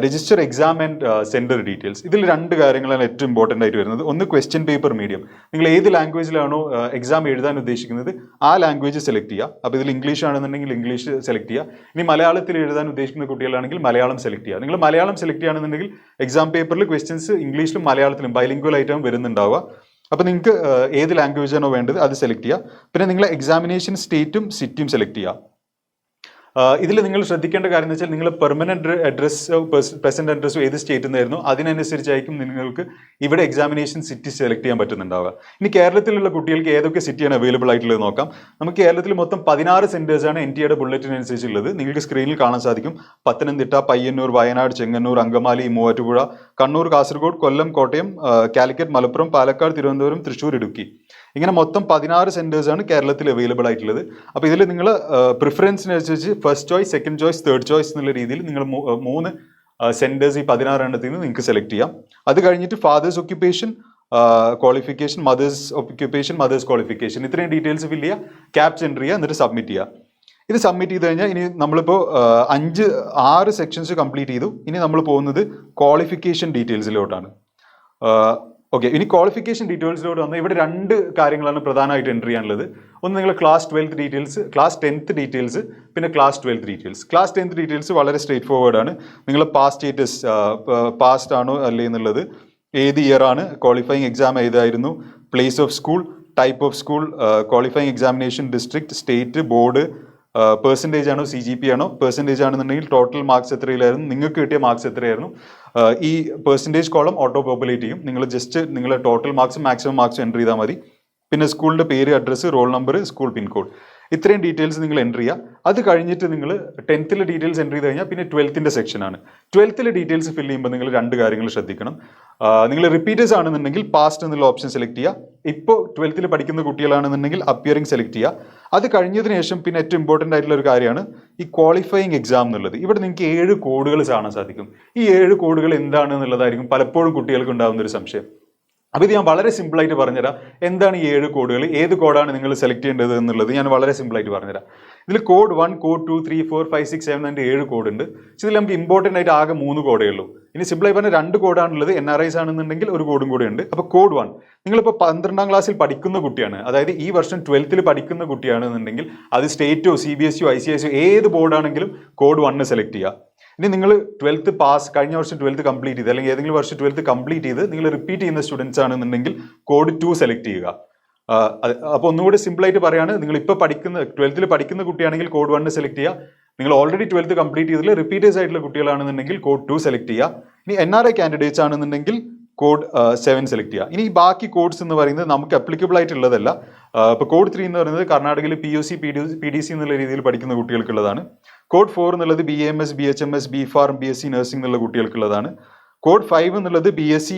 register exam and centre details. ഇതിൽ രണ്ട് കാര്യങ്ങളാണ് ഏറ്റവും ഇമ്പോർട്ടൻ്റ് ആയിട്ട് വരുന്നത്. ഒന്ന് ക്വസ്റ്റ്യൻ പേപ്പർ മീഡിയം, നിങ്ങൾ ഏത് ലാംഗ്വേജിലാണോ എക്സാം എഴുതാൻ ഉദ്ദേശിക്കുന്നത് ആ ലാംഗ്വേജ് സെലക്ട് ചെയ്യുക. അപ്പോൾ ഇതിൽ ഇംഗ്ലീഷ് ആണെന്നുണ്ടെങ്കിൽ ഇംഗ്ലീഷ് സെലക്ട് ചെയ്യുക. ഇനി മലയാളത്തിൽ എഴുതാൻ ഉദ്ദേശിക്കുന്ന കുട്ടികളാണെങ്കിൽ മലയാളം സെലക്ട് ചെയ്യുക. നിങ്ങൾ മലയാളം സെലക്ട് ചെയ്യുകയാണെന്നുണ്ടെങ്കിൽ എക്സാം പേപ്പറിൽ ക്വസ്റ്റ്യൻസ് ഇംഗ്ലീഷിലും മലയാളത്തിലും ബൈലിംഗ്വൽ ആയിട്ടാണ് വരുന്നുണ്ടാവുക. അപ്പോൾ നിങ്ങൾക്ക് ഏത് ലാംഗ്വേജാണോ വേണ്ടത് അത് സെലക്ട് ചെയ്യുക. പിന്നെ നിങ്ങൾ എക്സാമിനേഷൻ സ്റ്റേറ്റും സിറ്റിയും സെലക്ട് ചെയ്യുക. ഇതിൽ നിങ്ങൾ ശ്രദ്ധിക്കേണ്ട കാര്യം എന്ന് വെച്ചാൽ നിങ്ങൾ പെർമനന്റ് അഡ്രസ്സോ പ്രസന്റ് അഡ്രസ്സോ ഏത് സ്റ്റേറ്റിൽ നിന്നായിരുന്നു അതിനനുസരിച്ചായിരിക്കും നിങ്ങൾക്ക് ഇവിടെ എക്സാമിനേഷൻ സിറ്റി സെലക്ട് ചെയ്യാൻ പറ്റുന്നുണ്ടാവുക. ഇനി കേരളത്തിലുള്ള കുട്ടികൾക്ക് ഏതൊക്കെ സിറ്റിയാണ് അവൈലബിൾ ആയിട്ടുള്ളത് നോക്കാം. നമുക്ക് കേരളത്തിൽ മൊത്തം 16 സെന്റേഴ്സാണ് NTA ബുള്ളറ്റിനനുസരിച്ചുള്ളത്. നിങ്ങൾക്ക് സ്ക്രീനിൽ കാണാൻ സാധിക്കും. പത്തനംതിട്ട, പയ്യന്നൂർ, വയനാട്, ചെങ്ങന്നൂർ, അങ്കമാലി, മൂവാറ്റുപുഴ, കണ്ണൂർ, കാസർഗോഡ്, കൊല്ലം, കോട്ടയം, കാലിക്കറ്റ്, മലപ്പുറം, പാലക്കാട്, തിരുവനന്തപുരം, തൃശ്ശൂർ, ഇടുക്കി, ഇങ്ങനെ മൊത്തം 16 സെന്റേഴ്സാണ് കേരളത്തിൽ അവൈലബിൾ ആയിട്ടുള്ളത്. അപ്പോൾ ഇതിൽ നിങ്ങൾ പ്രിഫറൻസിനനുസരിച്ച് first choice, second choice, third choice എന്നുള്ള രീതിയിൽ നിങ്ങൾ 3 സെന്റേഴ്സ് ഈ 16 എണ്ണത്തിൽ നിന്ന് നിങ്ങൾക്ക് സെലക്ട് ചെയ്യാം. അത് കഴിഞ്ഞിട്ട് father's occupation, qualification, mother's occupation, mother's qualification, ഇത്രയും ഡീറ്റെയിൽസ് ഫില്ല് ചെയ്യുക, ക്യാപ്ച എൻ്റർ ചെയ്യുക, എന്നിട്ട് സബ്മിറ്റ് ചെയ്യുക. ഇത് സബ്മിറ്റ് ചെയ്ത് കഴിഞ്ഞാൽ ഇനി നമ്മളിപ്പോൾ 6 സെക്ഷൻസ് കംപ്ലീറ്റ് ചെയ്തു. ഇനി നമ്മൾ പോകുന്നത് ക്വാളിഫിക്കേഷൻ ഡീറ്റെയിൽസിലോട്ടാണ്. ഓക്കെ, ഇനി ക്വാളിഫിക്കേഷൻ ഡീറ്റെയിൽസിലോട്ട് വന്നാൽ ഇവിടെ 2 കാര്യങ്ങളാണ് പ്രധാനമായിട്ട് എൻ്റർ ചെയ്യാനുള്ളത്. ഒന്ന് നിങ്ങൾ class 12th details, class 10th details, പിന്നെ class 12th details. Class 10th details വളരെ സ്ട്രേറ്റ് ഫോർവേഡ് ആണ്. നിങ്ങൾ പാസ് സ്റ്റേറ്റസ് പാസ്ഡ് ആണോ അല്ലേ എന്നുള്ളത്, ഏത് ഇയർ ആണ്, ക്വാളിഫയിങ് എക്സാം ഏതായിരുന്നു, place of school, type of school, qualifying examination, district, state, board, percentage ആണോ CGP ആണോ, പെർസെൻറ്റേജ് ആണെന്നുണ്ടെങ്കിൽ ടോട്ടൽ മാർക്സ് എത്രയിലായിരുന്നു, നിങ്ങൾക്ക് കിട്ടിയ മാർക്സ് എത്രയായിരുന്നു. ഈ പെർസെൻറ്റേജ് കോളം ഓട്ടോ പോപ്പുലേറ്റ് ചെയ്യും. നിങ്ങൾ ജസ്റ്റ് നിങ്ങളെ ടോട്ടൽ മാർക്സും മാക്സിമം മാർക്സും എൻ്റർ ചെയ്താൽ മതി. പിന്നെ സ്കൂളിൻ്റെ പേര്, address, roll number, school pincode, ഇത്രയും ഡീറ്റെയിൽസ് നിങ്ങൾ എൻ്റർ ചെയ്യുക. അത് കഴിഞ്ഞിട്ട് നിങ്ങൾ 10th ഡീറ്റെയിൽസ് എൻ്റർ ചെയ്ത് കഴിഞ്ഞാൽ പിന്നെ 12th സെക്ഷനാണ്. 12th ഡീറ്റെയിൽസ് ഫില്ല് ചെയ്യുമ്പോൾ നിങ്ങൾ 2 കാര്യങ്ങൾ ശ്രദ്ധിക്കണം. നിങ്ങൾ റിപ്പീറ്റേഴ്സ് ആണെന്നുണ്ടെങ്കിൽ പാസ്റ്റ് എന്നുള്ള ഓപ്ഷൻ സെലക്ട് ചെയ്യുക. ഇപ്പോൾ 12th പഠിക്കുന്ന കുട്ടികളാണെന്നുണ്ടെങ്കിൽ അപ്പിയറിംഗ് സെലക്ട് ചെയ്യുക. അത് കഴിഞ്ഞതിന് ശേഷം പിന്നെ ഏറ്റവും ഇമ്പോർട്ടൻ്റ് ആയിട്ടുള്ള ഒരു കാര്യമാണ് ഈ ക്വാളിഫയിങ് എക്സാം എന്നുള്ളത്. ഇവിടെ നിങ്ങൾക്ക് 7 കോഡുകൾ കാണാൻ സാധിക്കും. ഈ 7 കോഡുകൾ എന്താണെന്നുള്ളതായിരിക്കും പലപ്പോഴും കുട്ടികൾക്ക് ഉണ്ടാകുന്ന ഒരു സംശയം. അപ്പോൾ ഇത് ഞാൻ വളരെ സിമ്പിളായിട്ട് പറഞ്ഞുതരാം. എന്താണ് ഈ 7 കോഡുകൾ, ഏത് കോഡാണ് നിങ്ങൾ സെലക്ട് ചെയ്യേണ്ടത് എന്നുള്ളത് ഞാൻ വളരെ സിമ്പിളായിട്ട് പറഞ്ഞുതരാം. ഇതിൽ കോഡ് 1, കോഡ് 2, 3, 4, 5, 6, 7 and 7 കോഡ് ഉണ്ട്. ഇതിൽ നമുക്ക് ഇമ്പോർട്ടൻ്റ് ആയിട്ട് ആകെ 3 കോഡേ ഉള്ളൂ. ഇനി സിമ്പിളായി പറഞ്ഞാൽ 2 കോഡാണുള്ളത്. NRIs ആണെന്നുണ്ടെങ്കിൽ ഒരു കോഡും കൂടെ ഉണ്ട്. അപ്പോൾ കോഡ് 1, നിങ്ങളിപ്പോൾ 12ാം ക്ലാസ്സിൽ പഠിക്കുന്ന കുട്ടിയാണ്, അതായത് ഈ വർഷം 12th പഠിക്കുന്ന കുട്ടിയാണെന്നുണ്ടെങ്കിൽ അത് സ്റ്റേറ്റോ CBSE ICSE ഏത് ബോർഡാണെങ്കിലും കോഡ് 1 സെലക്ട് ചെയ്യുക. ഇനി നിങ്ങൾ 12th പാസ്, കഴിഞ്ഞ വർഷം 12th കംപ്ലീറ്റ് ചെയ്ത് അല്ലെങ്കിൽ ഏതെങ്കിലും വർഷം 12th കംപ്ലീറ്റ് ചെയ്ത് നിങ്ങൾ റിപ്പീറ്റ് ചെയ്യുന്ന സ്റ്റുഡൻസ് ആണെന്നുണ്ടെങ്കിൽ കോഡ് 2 സെലക്ട് ചെയ്യുക. അപ്പോൾ ഒന്നുകൂടി സിമ്പിളായിട്ട് പറയാണ്, നിങ്ങൾ ഇപ്പോൾ പഠിക്കുന്ന 12th പഠിക്കുന്ന കുട്ടിയാണെങ്കിൽ കോഡ് 1 സെലക്ട് ചെയ്യുക. നിങ്ങൾ ഓൾറെഡി 12th കംപ്ലീറ്റ് ചെയ്തതിൽ റിപ്പീറ്റേഴ്സ് ആയിട്ടുള്ള കുട്ടികളാണെന്നുണ്ടെങ്കിൽ കോഡ് 2 സെലക്ട് ചെയ്യുക. ഇനി NRI കാൻഡിഡേറ്റ്സ് ആണെന്നുണ്ടെങ്കിൽ കോഡ് 7 സെലക്ട് ചെയ്യുക. ഇനി ഈ ബാക്കി കോഡ്സ് എന്ന് പറയുന്നത് നമുക്ക് അപ്ലിക്കബിൾ ആയിട്ടുള്ളതല്ല. ഇപ്പോൾ കോഡ് 3 എന്ന് പറയുന്നത് കർണാടകയിൽ PUC PDC എന്നുള്ള രീതിയിൽ പഠിക്കുന്ന കുട്ടികൾക്കുള്ളതാണ്. കോഡ് 4 എന്നുള്ളത് BAMS BHMS BPharm BSc nursing എന്നുള്ള കുട്ടികൾക്കുള്ളതാണ്. കോഡ് 5 എന്നുള്ളത് BSc,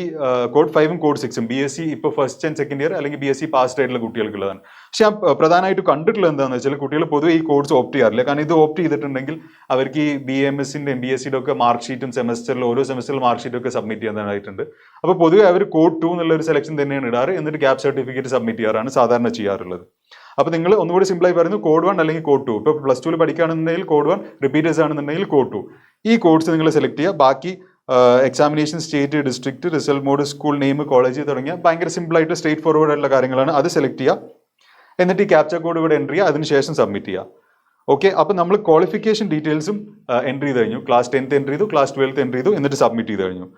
കോഡ് 5ഉം കോഡ് 6ഉം BSc ഇപ്പോൾ ഫസ്റ്റ് ആൻഡ് സെക്കൻഡ് ഇയർ അല്ലെങ്കിൽ BSc പാസ്ഡ് ആയിട്ടുള്ള കുട്ടികൾക്കുള്ളതാണ്. പക്ഷെ ഞാൻ പ്രധാനമായിട്ട് കണ്ടിട്ടുള്ളത് എന്താണെന്ന് വെച്ചാൽ കുട്ടികൾ പൊതുവെ ഈ കോഡ്സ് ഓപ്റ്റ് ചെയ്യാറില്ല. കാരണം ഇത് ഓപ്റ്റ് ചെയ്തിട്ടുണ്ടെങ്കിൽ അവർക്ക് ഈ BAMSന്റെ BScയുടെ ഒക്കെ മാർക്ക് ഷീറ്റും സെമസ്റ്ററിൽ ഓരോ സെമസ്റ്ററിൽ മാർക്ക് ഷീറ്റും ഒക്കെ സബ്മിറ്റ് ചെയ്യാനായിട്ടുണ്ട്. അപ്പോൾ പൊതുവെ അവർ കോഡ് 2 എന്നുള്ള ഒരു സെലക്ഷൻ തന്നെയാണ് ഇടാറ്. എന്നിട്ട് ഗ്യാപ് സർട്ടിഫിക്കറ്റ് സബ്മിറ്റ് ചെയ്യാറാണ് സാധാരണ ചെയ്യാറുള്ളത്. അപ്പോൾ നിങ്ങൾ ഒന്നുകൂടി സിമ്പിളായി പറയുന്നു, കോഡ് 1 അല്ലെങ്കിൽ കോഡ് 2. ഇപ്പോൾ പ്ലസ് 2 പഠിക്കുകയാണെന്നുണ്ടെങ്കിൽ കോഡ് 1, റിപ്പീറ്റേഴ്സ് ആണെന്നുണ്ടെങ്കിൽ കോഡ് 2. ഈ കോഡ്സ് നിങ്ങൾ സെലക്ട് ചെയ്യുക. ബാക്കി examination, state, district, result mode, school name, college തുടങ്ങിയ ഭയങ്കര സിമ്പിളായിട്ട് സ്ട്രേറ്റ് ഫോർവേഡ് ആയിട്ടുള്ള കാര്യങ്ങളാണ്. അത് സെലക്ട് ചെയ്യുക. എന്നിട്ട് ഈ ക്യാപ്ചർ കോഡ് ഇവിടെ എൻ്റർ ചെയ്യുക. അതിനുശേഷം സബ്മിറ്റ് ചെയ്യുക. ഓക്കെ, അപ്പോൾ നമ്മൾ ക്വാളിഫിക്കേഷൻ ഡീറ്റെയിൽസും എൻ്റർ ചെയ്ത് കഴിഞ്ഞു. ക്ലാസ് 10th എൻ്റർ ചെയ്തു, ക്ലാസ് 12th എൻ്റർ ചെയ്തു, എന്നിട്ട് സബ്മിറ്റ് ചെയ്ത് കഴിഞ്ഞു.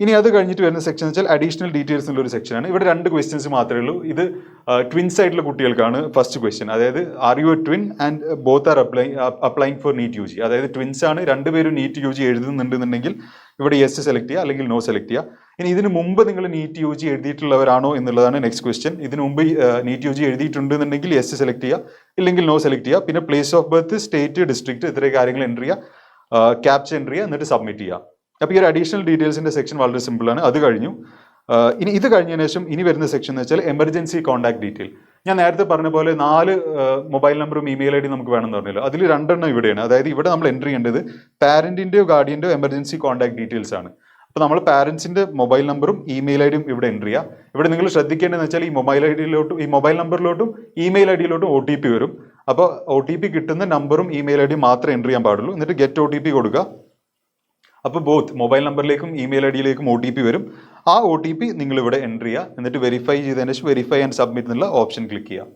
ഇനി അത് കഴിഞ്ഞിട്ട് വരുന്ന സെക്ഷൻ വെച്ചാൽ അഡീഷണൽ ഡീറ്റെയിൽസ് എന്നുള്ള ഒരു സെക്ഷനാണ്. ഇവിടെ 2 ക്വസ്റ്റ്യൻസ് മാത്രമേ ഉള്ളൂ. ഇത് ട്വിൻസ് ആയിട്ടുള്ള കുട്ടികൾക്കാണ് ഫസ്റ്റ് ക്വസ്റ്റ്യൻ. അതായത് are you a twin and both are applying for NEET UG. അതായത് ട്വിൻസ് ആണ്, 2 പേരും നീറ്റ് UG എഴുതുന്നുണ്ടെന്നുണ്ടെങ്കിൽ ഇവിടെ യെസ് സെലക്ട് ചെയ്യുക അല്ലെങ്കിൽ നോ സെലക്ട് ചെയ്യുക. ഇനി ഇതിന് മുമ്പ് നിങ്ങൾ നീറ്റ് UG എഴുതിയിട്ടുള്ളവരാണോ എന്നുള്ളതാണ് നെക്സ്റ്റ് ക്വസ്റ്റ്യൻ. ഇതിന് മുമ്പ് നീറ്റ് UG എഴുതിയിട്ടുണ്ടെന്നുണ്ടെങ്കിൽ യെസ് സെലക്ട് ചെയ്യുക, ഇല്ലെങ്കിൽ നോ സെലക്ട് ചെയ്യുക. പിന്നെ place of birth, state, district ഇത്രയും കാര്യങ്ങൾ എൻ്റർ ചെയ്യുക, ക്യാപ്ച എൻ്റർ ചെയ്യുക, എന്നിട്ട് സബ്മിറ്റ് ചെയ്യുക. അപ്പോൾ ഈ ഒരു അഡീഷണൽ ഡീറ്റെയിൽസിൻ്റെ സെക്ഷൻ വളരെ സിമ്പിളാണ്. അത് കഴിഞ്ഞു. ഇനി ഇത് കഴിഞ്ഞതിന് ശേഷം ഇനി വരുന്ന സെക്ഷൻ എന്ന് വെച്ചാൽ എമർജൻസി കോൺടാക്ട് ഡീറ്റെയിൽ. ഞാൻ നേരത്തെ പറഞ്ഞ പോലെ 4 മൊബൈൽ നമ്പറും ഇമെയിൽ ID നമുക്ക് വേണമെന്ന് പറഞ്ഞല്ലോ. അതിൽ 2 ഇവിടെയാണ്. അതായത് ഇവിടെ നമ്മൾ എൻ്റർ ചെയ്യേണ്ടത് പാരൻറ്റിൻ്റെയോ ഗാർഡിയൻ്റെയോ എമർജൻസി കോൺടാക്ട് ഡീറ്റെയിൽസ് ആണ്. അപ്പോൾ നമ്മൾ പാരൻസിൻ്റെ മൊബൈൽ നമ്പറും ഇമെയിൽ IDയും ഇവിടെ എൻ്റർ ചെയ്യുക. ഇവിടെ നിങ്ങൾ ശ്രദ്ധിക്കേണ്ടതെന്ന് വെച്ചാൽ ഈ മൊബൈൽ നമ്പറിലോട്ടും ഇമെയിൽ IDയിലോട്ടും OTP വരും. അപ്പോൾ OTP കിട്ടുന്ന നമ്പറും ഇമെയിൽ IDയും മാത്രമേ എൻ്റർ ചെയ്യാൻ പാടുള്ളൂ. എന്നിട്ട് ഗെറ്റ് OTP കൊടുക്കുക. അപ്പോൾ ബോത്ത് മൊബൈൽ നമ്പറിലേക്കും ഇമെയിൽ IDയിലേക്കും OTP വരും. ആ OTP നിങ്ങൾ ഇവിടെ എൻ്റർ ചെയ്യുക. എന്നിട്ട് വെരിഫൈ ചെയ്തതിന് ശേഷം വെരിഫൈ ആൻഡ് സബ്മിറ്റ് എന്നുള്ള ഓപ്ഷൻ ക്ലിക്ക് ചെയ്യുക.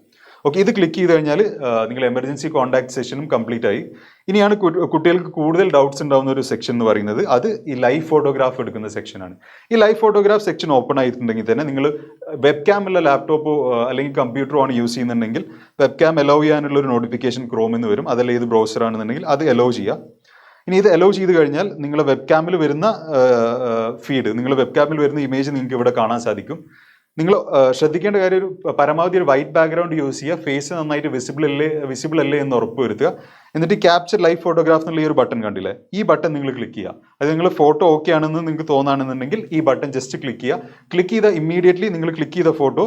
ഓക്കെ, ഇത് ക്ലിക്ക് ചെയ്ത് കഴിഞ്ഞാൽ നിങ്ങൾ എമർജൻസി കോൺടാക്ട് സെഷനും കംപ്ലീറ്റ് ആയി. ഇനിയാണ് കുട്ടികൾക്ക് കൂടുതൽ ഡൗട്ട്സ് ഉണ്ടാകുന്ന ഒരു സെക്ഷൻ എന്ന് പറയുന്നത്, അത് ഈ ലൈവ് ഫോട്ടോഗ്രാഫ് എടുക്കുന്ന സെക്ഷനാണ്. ഈ ലൈവ് ഫോട്ടോഗ്രാഫ് സെക്ഷൻ ഓപ്പൺ ആയിട്ടുണ്ടെങ്കിൽ തന്നെ നിങ്ങൾ വെബ് ക്യാമുള്ള ലാപ്ടോപ്പോ അല്ലെങ്കിൽ കമ്പ്യൂട്ടറോ ആണ് യൂസ് ചെയ്യുന്നുണ്ടെങ്കിൽ വെബ് ക്യാം അലോ ചെയ്യാനുള്ള ഒരു നോട്ടിഫിക്കേഷൻ ക്രോമിൽ നിന്ന് വരും. അതല്ല ഏത് ബ്രൗസർ ആണെന്നുണ്ടെങ്കിൽ അത് അലോ ചെയ്യുക. ഇനി ഇത് അലോ ചെയ്ത് കഴിഞ്ഞാൽ നിങ്ങളുടെ വെബ് ക്യാമിൽ വരുന്ന ഫീഡ്, നിങ്ങൾ വെബ് ക്യാമിൽ വരുന്ന ഇമേജ് നിങ്ങൾക്ക് ഇവിടെ കാണാൻ സാധിക്കും. നിങ്ങൾ ശ്രദ്ധിക്കേണ്ട കാര്യം, ഒരു പരമാവധി ഒരു വൈറ്റ് ബാക്ക്ഗ്രൗണ്ട് യൂസ് ചെയ്യുക. ഫേസ് നന്നായിട്ട് വിസിബിൾ അല്ലേ എന്ന് ഉറപ്പ് വരുത്തുക. എന്നിട്ട് ക്യാപ്ചർ ലൈവ് ഫോട്ടോഗ്രാഫ് എന്നുള്ള ഈ ഒരു ബട്ടൺ കണ്ടില്ലേ, ഈ ബട്ടൺ നിങ്ങൾ ക്ലിക്ക് ചെയ്യുക. അത് നിങ്ങൾ ഫോട്ടോ ഓക്കെ ആണെന്ന് നിങ്ങൾക്ക് തോന്നുകയാണെന്നുണ്ടെങ്കിൽ ഈ ബട്ടൺ ജസ്റ്റ് ക്ലിക്ക് ചെയ്യുക. ക്ലിക്ക് ചെയ്ത ഇമ്മീഡിയറ്റ്ലി നിങ്ങൾ ക്ലിക്ക് ചെയ്ത ഫോട്ടോ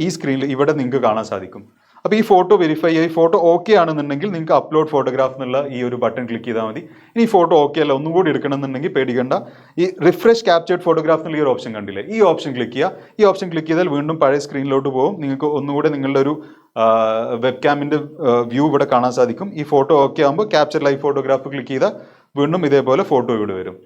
ഈ സ്ക്രീനിൽ ഇവിടെ നിങ്ങൾക്ക് കാണാൻ സാധിക്കും. അപ്പോൾ ഈ ഫോട്ടോ വെരിഫൈ ആയി ഫോട്ടോ ഓക്കെ ആണെന്നുണ്ടെങ്കിൽ നിങ്ങൾക്ക് അപ്ലോഡ് ഫോട്ടോഗ്രാഫ് എന്നുള്ള ഈ ഒരു ബട്ടൺ ക്ലിക്ക് ചെയ്താൽ മതി. ഇനി ഫോട്ടോ ഓക്കെ അല്ല ഒന്നും കൂടി എടുക്കണമെന്നുണ്ടെങ്കിൽ പേടിക്കണ്ട, ഈ റിഫ്രഷ് ക്യാപ്ചേർഡ് ഫോട്ടോഗ്രാഫ് എന്നുള്ള ഈ ഒരു ഓപ്ഷൻ കണ്ടില്ലേ, ഈ ഓപ്ഷൻ ക്ലിക്ക് ചെയ്യുക. ഈ ഓപ്ഷൻ ക്ലിക്ക് ചെയ്താൽ വീണ്ടും പഴയ സ്ക്രീനിലോട്ട് പോകും. നിങ്ങൾക്ക് ഒന്നുകൂടെ നിങ്ങളുടെ ഒരു വെബ് ക്യാമിൻ്റെ വ്യൂ ഇവിടെ കാണാൻ സാധിക്കും. ഈ ഫോട്ടോ ഓക്കെ ആകുമ്പോൾ ക്യാപ്ചർ ലൈവ് ഫോട്ടോഗ്രാഫ് ക്ലിക്ക് ചെയ്താൽ വീണ്ടും ഇതേപോലെ ഫോട്ടോ ഇവിടെ വരും.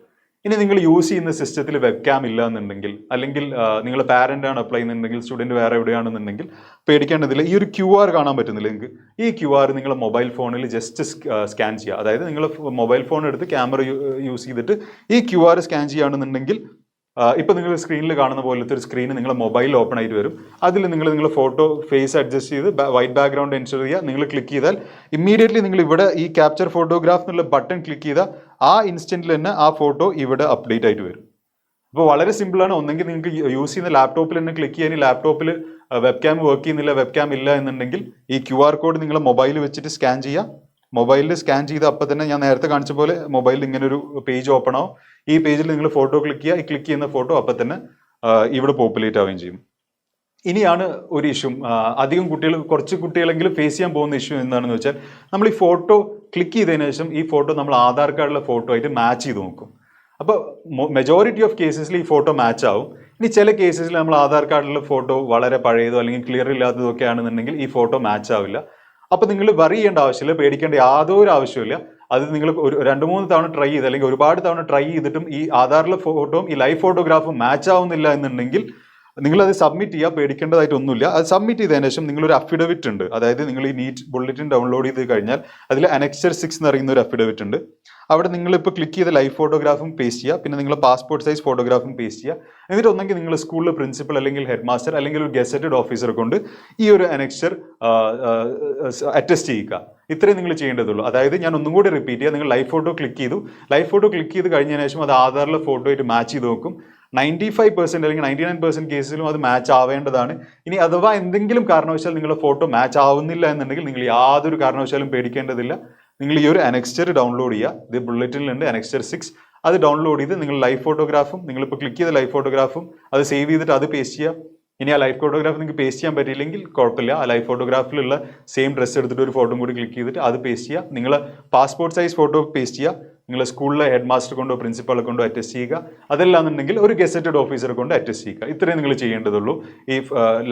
ഇനി നിങ്ങൾ യൂസ് ചെയ്യുന്ന സിസ്റ്റത്തിൽ വെബ് ക്യാം ഇല്ല എന്നുണ്ടെങ്കിൽ, അല്ലെങ്കിൽ നിങ്ങൾ പാരൻ്റ് ആണ് അപ്ലൈ ചെയ്യുന്നുണ്ടെങ്കിൽ, സ്റ്റുഡൻറ്റ് വേറെ എവിടെയാണെന്നുണ്ടെങ്കിൽ പേടിക്കേണ്ടതില്ല. ഈ ഒരു QR കാണാൻ പറ്റുന്നില്ല നിങ്ങൾക്ക്, ഈ QR നിങ്ങളുടെ മൊബൈൽ ഫോണിൽ ജസ്റ്റ് സ്കാൻ ചെയ്യുക. അതായത് നിങ്ങൾ മൊബൈൽ ഫോൺ എടുത്ത് ക്യാമറ യൂസ് ചെയ്തിട്ട് ഈ QR സ്കാൻ ചെയ്യുകയാണെന്നുണ്ടെങ്കിൽ ഇപ്പോൾ നിങ്ങൾ സ്ക്രീനിൽ കാണുന്ന പോലത്തെ ഒരു സ്ക്രീൻ നിങ്ങളുടെ മൊബൈലിൽ ഓപ്പൺ ആയിട്ട് വരും. അതിൽ നിങ്ങളുടെ ഫോട്ടോ ഫേസ് അഡ്ജസ്റ്റ് ചെയ്ത് വൈറ്റ് ബാക്ക്ഗ്രൗണ്ട് എൻഷർ ചെയ്യുക. നിങ്ങൾ ക്ലിക്ക് ചെയ്താൽ ഇമ്മീഡിയറ്റ്ലി നിങ്ങൾ ഇവിടെ ഈ ക്യാപ്ചർ ഫോട്ടോഗ്രാഫ് എന്നുള്ള ബട്ടൺ ക്ലിക്ക് ചെയ്താൽ ആ ഇൻസ്റ്റന്റിൽ തന്നെ ആ ഫോട്ടോ ഇവിടെ അപ്ഡേറ്റ് ആയിട്ട് വരും. അപ്പോൾ വളരെ സിമ്പിളാണ്. ഒന്നെങ്കിൽ നിങ്ങൾക്ക് യൂസ് ചെയ്യുന്ന ലാപ്ടോപ്പിൽ തന്നെ ക്ലിക്ക് ചെയ്യാൻ, ലാപ്ടോപ്പിൽ വെബ് ക്യാം വർക്ക് ചെയ്യുന്നില്ല, വെബ് ക്യാം ഇല്ല എന്നുണ്ടെങ്കിൽ ഈ QR കോഡ് നിങ്ങൾ മൊബൈലിൽ വെച്ചിട്ട് സ്കാൻ ചെയ്യുക. മൊബൈലിൽ സ്കാൻ ചെയ്ത് അപ്പം തന്നെ ഞാൻ നേരത്തെ കാണിച്ച പോലെ മൊബൈലിൽ ഇങ്ങനെ ഒരു പേജ് ഓപ്പൺ ആവും. ഈ പേജിൽ നിങ്ങൾ ഫോട്ടോ ക്ലിക്ക് ചെയ്യുക. ഈ ക്ലിക്ക് ചെയ്യുന്ന ഫോട്ടോ അപ്പം തന്നെ ഇവിടെ പോപ്പുലേറ്റ് ആവുകയും ചെയ്യും. ഇനിയാണ് ഒരു ഇഷ്യൂ, അധികം കുറച്ച് കുട്ടികളെങ്കിലും ഫേസ് ചെയ്യാൻ പോകുന്ന ഇഷ്യൂ എന്താണെന്ന് വെച്ചാൽ, നമ്മൾ ഈ ഫോട്ടോ ക്ലിക്ക് ചെയ്തതിനു ശേഷം ഈ ഫോട്ടോ നമ്മൾ ആധാർ കാർഡിലെ ഫോട്ടോ ആയിട്ട് മാച്ച് ചെയ്ത് നോക്കും. അപ്പോൾ മെജോറിറ്റി ഓഫ് കേസസിൽ ഈ ഫോട്ടോ മാച്ച് ആവും. ഇനി ചില കേസസിൽ നമ്മൾ ആധാർ കാർഡിലെ ഫോട്ടോ വളരെ പഴയതോ അല്ലെങ്കിൽ ക്ലിയർ ഇല്ലാത്തതോ ഒക്കെ ആണെന്നുണ്ടെങ്കിൽ ഈ ഫോട്ടോ മാച്ച് ആവില്ല. അപ്പോൾ നിങ്ങൾ വറി ചെയ്യേണ്ട ആവശ്യമില്ല, പേടിക്കേണ്ട യാതൊരു ആവശ്യമില്ല. അത് നിങ്ങൾ ഒരു 2-3 തവണ ട്രൈ ചെയ്ത് അല്ലെങ്കിൽ ഒരുപാട് തവണ ട്രൈ ചെയ്തിട്ടും ഈ ആധാറിലെ ഫോട്ടോയും ഈ ലൈവ് ഫോട്ടോഗ്രാഫും മാച്ച് ആവുന്നില്ല എന്നുണ്ടെങ്കിൽ നിങ്ങളത് സബ്മിറ്റ് ചെയ്യുക, പേടിക്കേണ്ടതായിട്ടൊന്നുമില്ല. അത് സബ്മിറ്റ് ചെയ്തതിനു ശേഷം നിങ്ങളൊരു അഫിഡവിറ്റ് ഉണ്ട്, അതായത് നിങ്ങൾ ഈ നീറ്റ് ബുള്ളറ്റിൻ ഡൗൺലോഡ് ചെയ്ത് കഴിഞ്ഞാൽ അതിൽ അനക്സർ 6 എന്ന് പറയുന്ന ഒരു അഫിഡവിറ്റ് ഉണ്ട്. അവിടെ നിങ്ങളിപ്പോൾ ക്ലിക്ക് ചെയ്ത ലൈവ് ഫോട്ടോഗ്രാഫും പേസ്റ്റ് ചെയ്യുക, പിന്നെ നിങ്ങൾ പാസ്പോർട്ട് സൈസ് ഫോട്ടോഗ്രാഫും പേസ്റ്റ് ചെയ്യുക. എന്നിട്ട് ഒന്നെങ്കിൽ നിങ്ങൾ സ്കൂളിലെ പ്രിൻസിപ്പൽ അല്ലെങ്കിൽ ഹെഡ് മാസ്റ്റർ അല്ലെങ്കിൽ ഒരു ഗസറ്റഡ് ഓഫീസറെ കൊണ്ട് ഈ ഒരു അനക്സർ അറ്റസ്റ്റ് ചെയ്യുക. ഇത്രയും നിങ്ങൾ ചെയ്യേണ്ടതുള്ളൂ. അതായത് ഞാൻ ഒന്നും കൂടി റിപ്പീറ്റ് ചെയ്യുക, നിങ്ങൾ ലൈവ് ഫോട്ടോ ക്ലിക്ക് ചെയ്തു, ലൈവ് ഫോട്ടോ ക്ലിക്ക് ചെയ്ത് കഴിഞ്ഞതിന് ശേഷം അത് ആധാറിലെ ഫോട്ടോ ആയിട്ട് മാച്ച് ചെയ്ത് നോക്കും. 95% അല്ലെങ്കിൽ 99% കേസിലും അത് മാച്ച് ആവേണ്ടതാണ്. ഇനി അഥവാ എന്തെങ്കിലും കാരണവശാൽ നിങ്ങളുടെ ഫോട്ടോ മാച്ച് ആവുന്നില്ല എന്നുണ്ടെങ്കിൽ നിങ്ങൾ യാതൊരു കാരണവശാലും പേടിക്കേണ്ടതില്ല. നിങ്ങൾ ഈ ഒരു അനക്സ്റ്റർ ഡൗൺലോഡ് ചെയ്യുക. ഇത് ബുള്ളറ്റിനിലുണ്ട് അനക്സ്റ്റർ 6. അത് ഡൗൺലോഡ് ചെയ്ത് നിങ്ങൾ ലൈവ് ഫോട്ടോഗ്രാഫും നിങ്ങളിപ്പോൾ ക്ലിക്ക് ചെയ്ത ലൈവ് ഫോട്ടോഗ്രാഫും അത് സേവ് ചെയ്തിട്ട് അത് പേസ്റ്റ് ചെയ്യുക. ഇനി ആ ലൈവ് ഫോട്ടോഗ്രാഫ് നിങ്ങൾക്ക് പേസ്റ്റ് ചെയ്യാൻ പറ്റിയില്ലെങ്കിൽ കുഴപ്പമില്ല, ആ ലൈവ് ഫോട്ടോഗ്രാഫിലുള്ള സെയിം ഡ്രസ്സ് എടുത്തിട്ട് ഒരു ഫോട്ടോ കൂടി ക്ലിക്ക് ചെയ്തിട്ട് അത് പേസ്റ്റ് ചെയ്യുക. നിങ്ങൾ പാസ്പോർട്ട് സൈസ് ഫോട്ടോ പേസ്റ്റ് ചെയ്യുക. നിങ്ങൾ സ്കൂളിലെ ഹെഡ് മാസ്റ്റർ കൊണ്ടോ പ്രിൻസിപ്പളെ കൊണ്ടോ അറ്റസ്റ്റ് ചെയ്യുക. അതല്ലാന്നുണ്ടെങ്കിൽ ഒരു ഗസറ്റഡ് ഓഫീസറെ കൊണ്ട് അറ്റസ്റ്റ് ചെയ്യുക. ഇത്രയും നിങ്ങൾ ചെയ്യേണ്ടതുള്ളൂ ഈ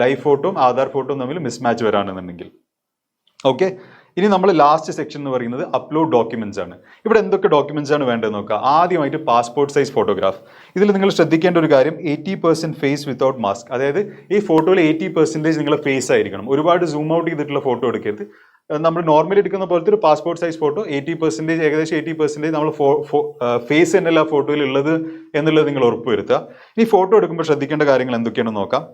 ലൈവ് ഫോട്ടോയും ആധാർ ഫോട്ടോയും തമ്മിൽ മിസ്മാച്ച് വരാണെന്നുണ്ടെങ്കിൽ. ഓക്കെ, ഇനി നമ്മൾ ലാസ്റ്റ് സെക്ഷൻ എന്ന് പറയുന്നത് അപ്ലോഡ് ഡോക്യുമെന്റ്സ് ആണ്. ഇവിടെ എന്തൊക്കെ ഡോക്യുമെന്റ്സ് ആണ് വേണ്ടതെന്ന് നോക്കുക. ആദ്യമായിട്ട് പാസ്പോർട്ട് സൈസ് ഫോട്ടോഗ്രാഫ്. ഇതിൽ നിങ്ങൾ ശ്രദ്ധിക്കേണ്ട ഒരു കാര്യം 80% ഫേസ് വിത്തൗട്ട് മാസ്ക്. അതായത് ഈ ഫോട്ടോയിൽ 80% നിങ്ങളുടെ ഫേസ് ആയിരിക്കണം. ഒരുപാട് സൂം ഔട്ട് ചെയ്തിട്ടുള്ള ഫോട്ടോ എടുക്കരുത്. നമ്മൾ നോർമലി എടുക്കുന്ന പോലത്തെ ഒരു പാസ്പോർട്ട് സൈസ് ഫോട്ടോ 80% ഏകദേശം 80% നമ്മൾ ഫേസ് തന്നെയല്ല ഫോട്ടോയിൽ ഉള്ളത് എന്നുള്ളത് നിങ്ങൾ ഉറപ്പുവരുത്തുക. ഇനി ഫോട്ടോ എടുക്കുമ്പോൾ ശ്രദ്ധിക്കേണ്ട കാര്യങ്ങൾ എന്തൊക്കെയാണെന്ന് നോക്കാം.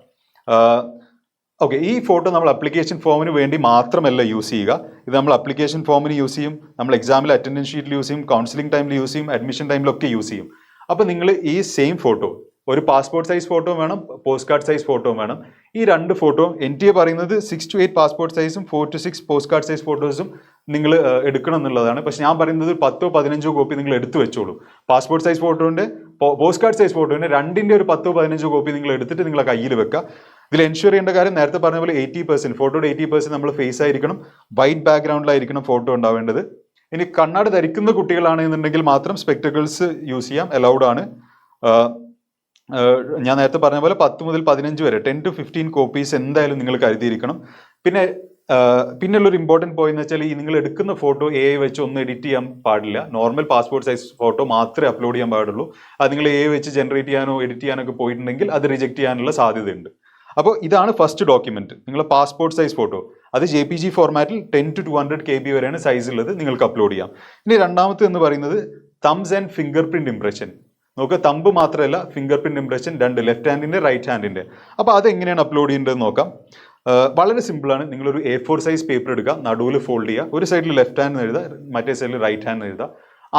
ഓക്കെ, ഈ ഫോട്ടോ നമ്മൾ അപ്ലിക്കേഷൻ ഫോമിന് വേണ്ടി മാത്രമല്ല യൂസ് ചെയ്യുക. ഇത് നമ്മൾ അപ്ലിക്കേഷൻ ഫോമിന് യൂസ് ചെയ്യും, നമ്മൾ എക്സാമിൽ അറ്റൻഡൻസ് ഷീറ്റിൽ യൂസ് ചെയ്യും, കൗൺസിലിംഗ് ടൈമിൽ യൂസ് ചെയ്യും, അഡ്മിഷൻ ടൈമിലൊക്കെ യൂസ് ചെയ്യും. അപ്പോൾ നിങ്ങൾ ഈ സെയിം ഫോട്ടോ, ഒരു പാസ്പോർട്ട് സൈസ് ഫോട്ടോ വേണം, പോസ്റ്റ് കാർഡ് സൈസ് ഫോട്ടോ വേണം. ഈ 2 ഫോട്ടോ NTA പറയുന്നത് 6 to 8 പാസ്പോർട്ട് സൈസും 4 to 6 പോസ്റ്റ് കാർഡ് സൈസ് ഫോട്ടോസും നിങ്ങൾ എടുക്കണം എന്നുള്ളതാണ്. പക്ഷെ ഞാൻ പറയുന്നത് 10-15 കോപ്പി നിങ്ങൾ എടുത്തു വെച്ചോളൂ. പാസ്പോർട്ട് സൈസ് ഫോട്ടോൻ്റെ പോസ്റ്റ് കാർഡ് സൈസ് ഫോട്ടോൻ്റെ രണ്ടിൻ്റെ ഒരു 10-15 കോപ്പി നിങ്ങൾ എടുത്തിട്ട് നിങ്ങളെ കയ്യിൽ വെക്കുക. ഇതിൽ എൻഷുർ ചെയ്യേണ്ട കാര്യം നേരത്തെ പറഞ്ഞ പോലെ 80% ഫോട്ടോയുടെ 80% നമ്മൾ ഫേസ് ആയിരിക്കണം, വൈറ്റ് ബാക്ക്ഗ്രൗണ്ടിലായിരിക്കണം ഫോട്ടോ ഉണ്ടാവേണ്ടത്. ഇനി കണ്ണാടി ധരിക്കുന്ന കുട്ടികളാണെന്നുണ്ടെങ്കിൽ മാത്രം സ്പെക്ടക്കിൾസ് യൂസ് ചെയ്യാം, അലൗഡ് ആണ്. ഞാൻ നേരത്തെ പറഞ്ഞ പോലെ 10 മുതൽ 15 വരെ 10 to 15 കോപ്പീസ് എന്തായാലും നിങ്ങൾ കരുതിയിരിക്കണം. പിന്നെയുള്ളൊരു ഇമ്പോർട്ടൻറ്റ് പോയിന്റ് എന്ന് വെച്ചാൽ ഈ നിങ്ങൾ എടുക്കുന്ന ഫോട്ടോ AI വെച്ച് ഒന്നും എഡിറ്റ് ചെയ്യാൻ പാടില്ല. നോർമൽ പാസ്പോർട്ട് സൈസ് ഫോട്ടോ മാത്രമേ അപ്ലോഡ് ചെയ്യാൻ പാടുള്ളൂ. അത് നിങ്ങൾ AI വെച്ച് ജനറേറ്റ് ചെയ്യാനോ എഡിറ്റ് ചെയ്യാനൊക്കെ പോയിട്ടുണ്ടെങ്കിൽ അത് റിജക്ട് ചെയ്യാനുള്ള സാധ്യതയുണ്ട്. അപ്പോൾ ഇതാണ് ഫസ്റ്റ് ഡോക്യുമെന്റ്, നിങ്ങളുടെ പാസ്പോർട്ട് സൈസ് ഫോട്ടോ. അത് JPG ഫോർമാറ്റിൽ 10 to 200 KB വരെയാണ് സൈസ് ഉള്ളത്, നിങ്ങൾക്ക് അപ്ലോഡ് ചെയ്യാം. ഇനി രണ്ടാമത്തെ എന്ന് പറയുന്നത് thumbs and fingerprint impression. നോക്കുക, തമ്പ് മാത്രമല്ല ഫിംഗർ പ്രിന്റ് ഇംപ്രഷൻ, 2 ലെഫ്റ്റ് ഹാൻഡിന്റെ റൈറ്റ് ഹാൻഡിന്റെ. അപ്പോൾ അതെങ്ങനെയാണ് അപ്ലോഡ് ചെയ്യേണ്ടതെന്ന് നോക്കാം. വളരെ സിമ്പിളാണ്. നിങ്ങളൊരു A4 സൈസ് പേപ്പർ എടുക്കുക, നടുവിൽ ഫോൾഡ് ചെയ്യുക, ഒരു സൈഡിൽ ലെഫ്റ്റ് ഹാൻഡ് എഴുതുക, മറ്റേ സൈഡിൽ റൈറ്റ് ഹാൻഡ് എഴുതുക.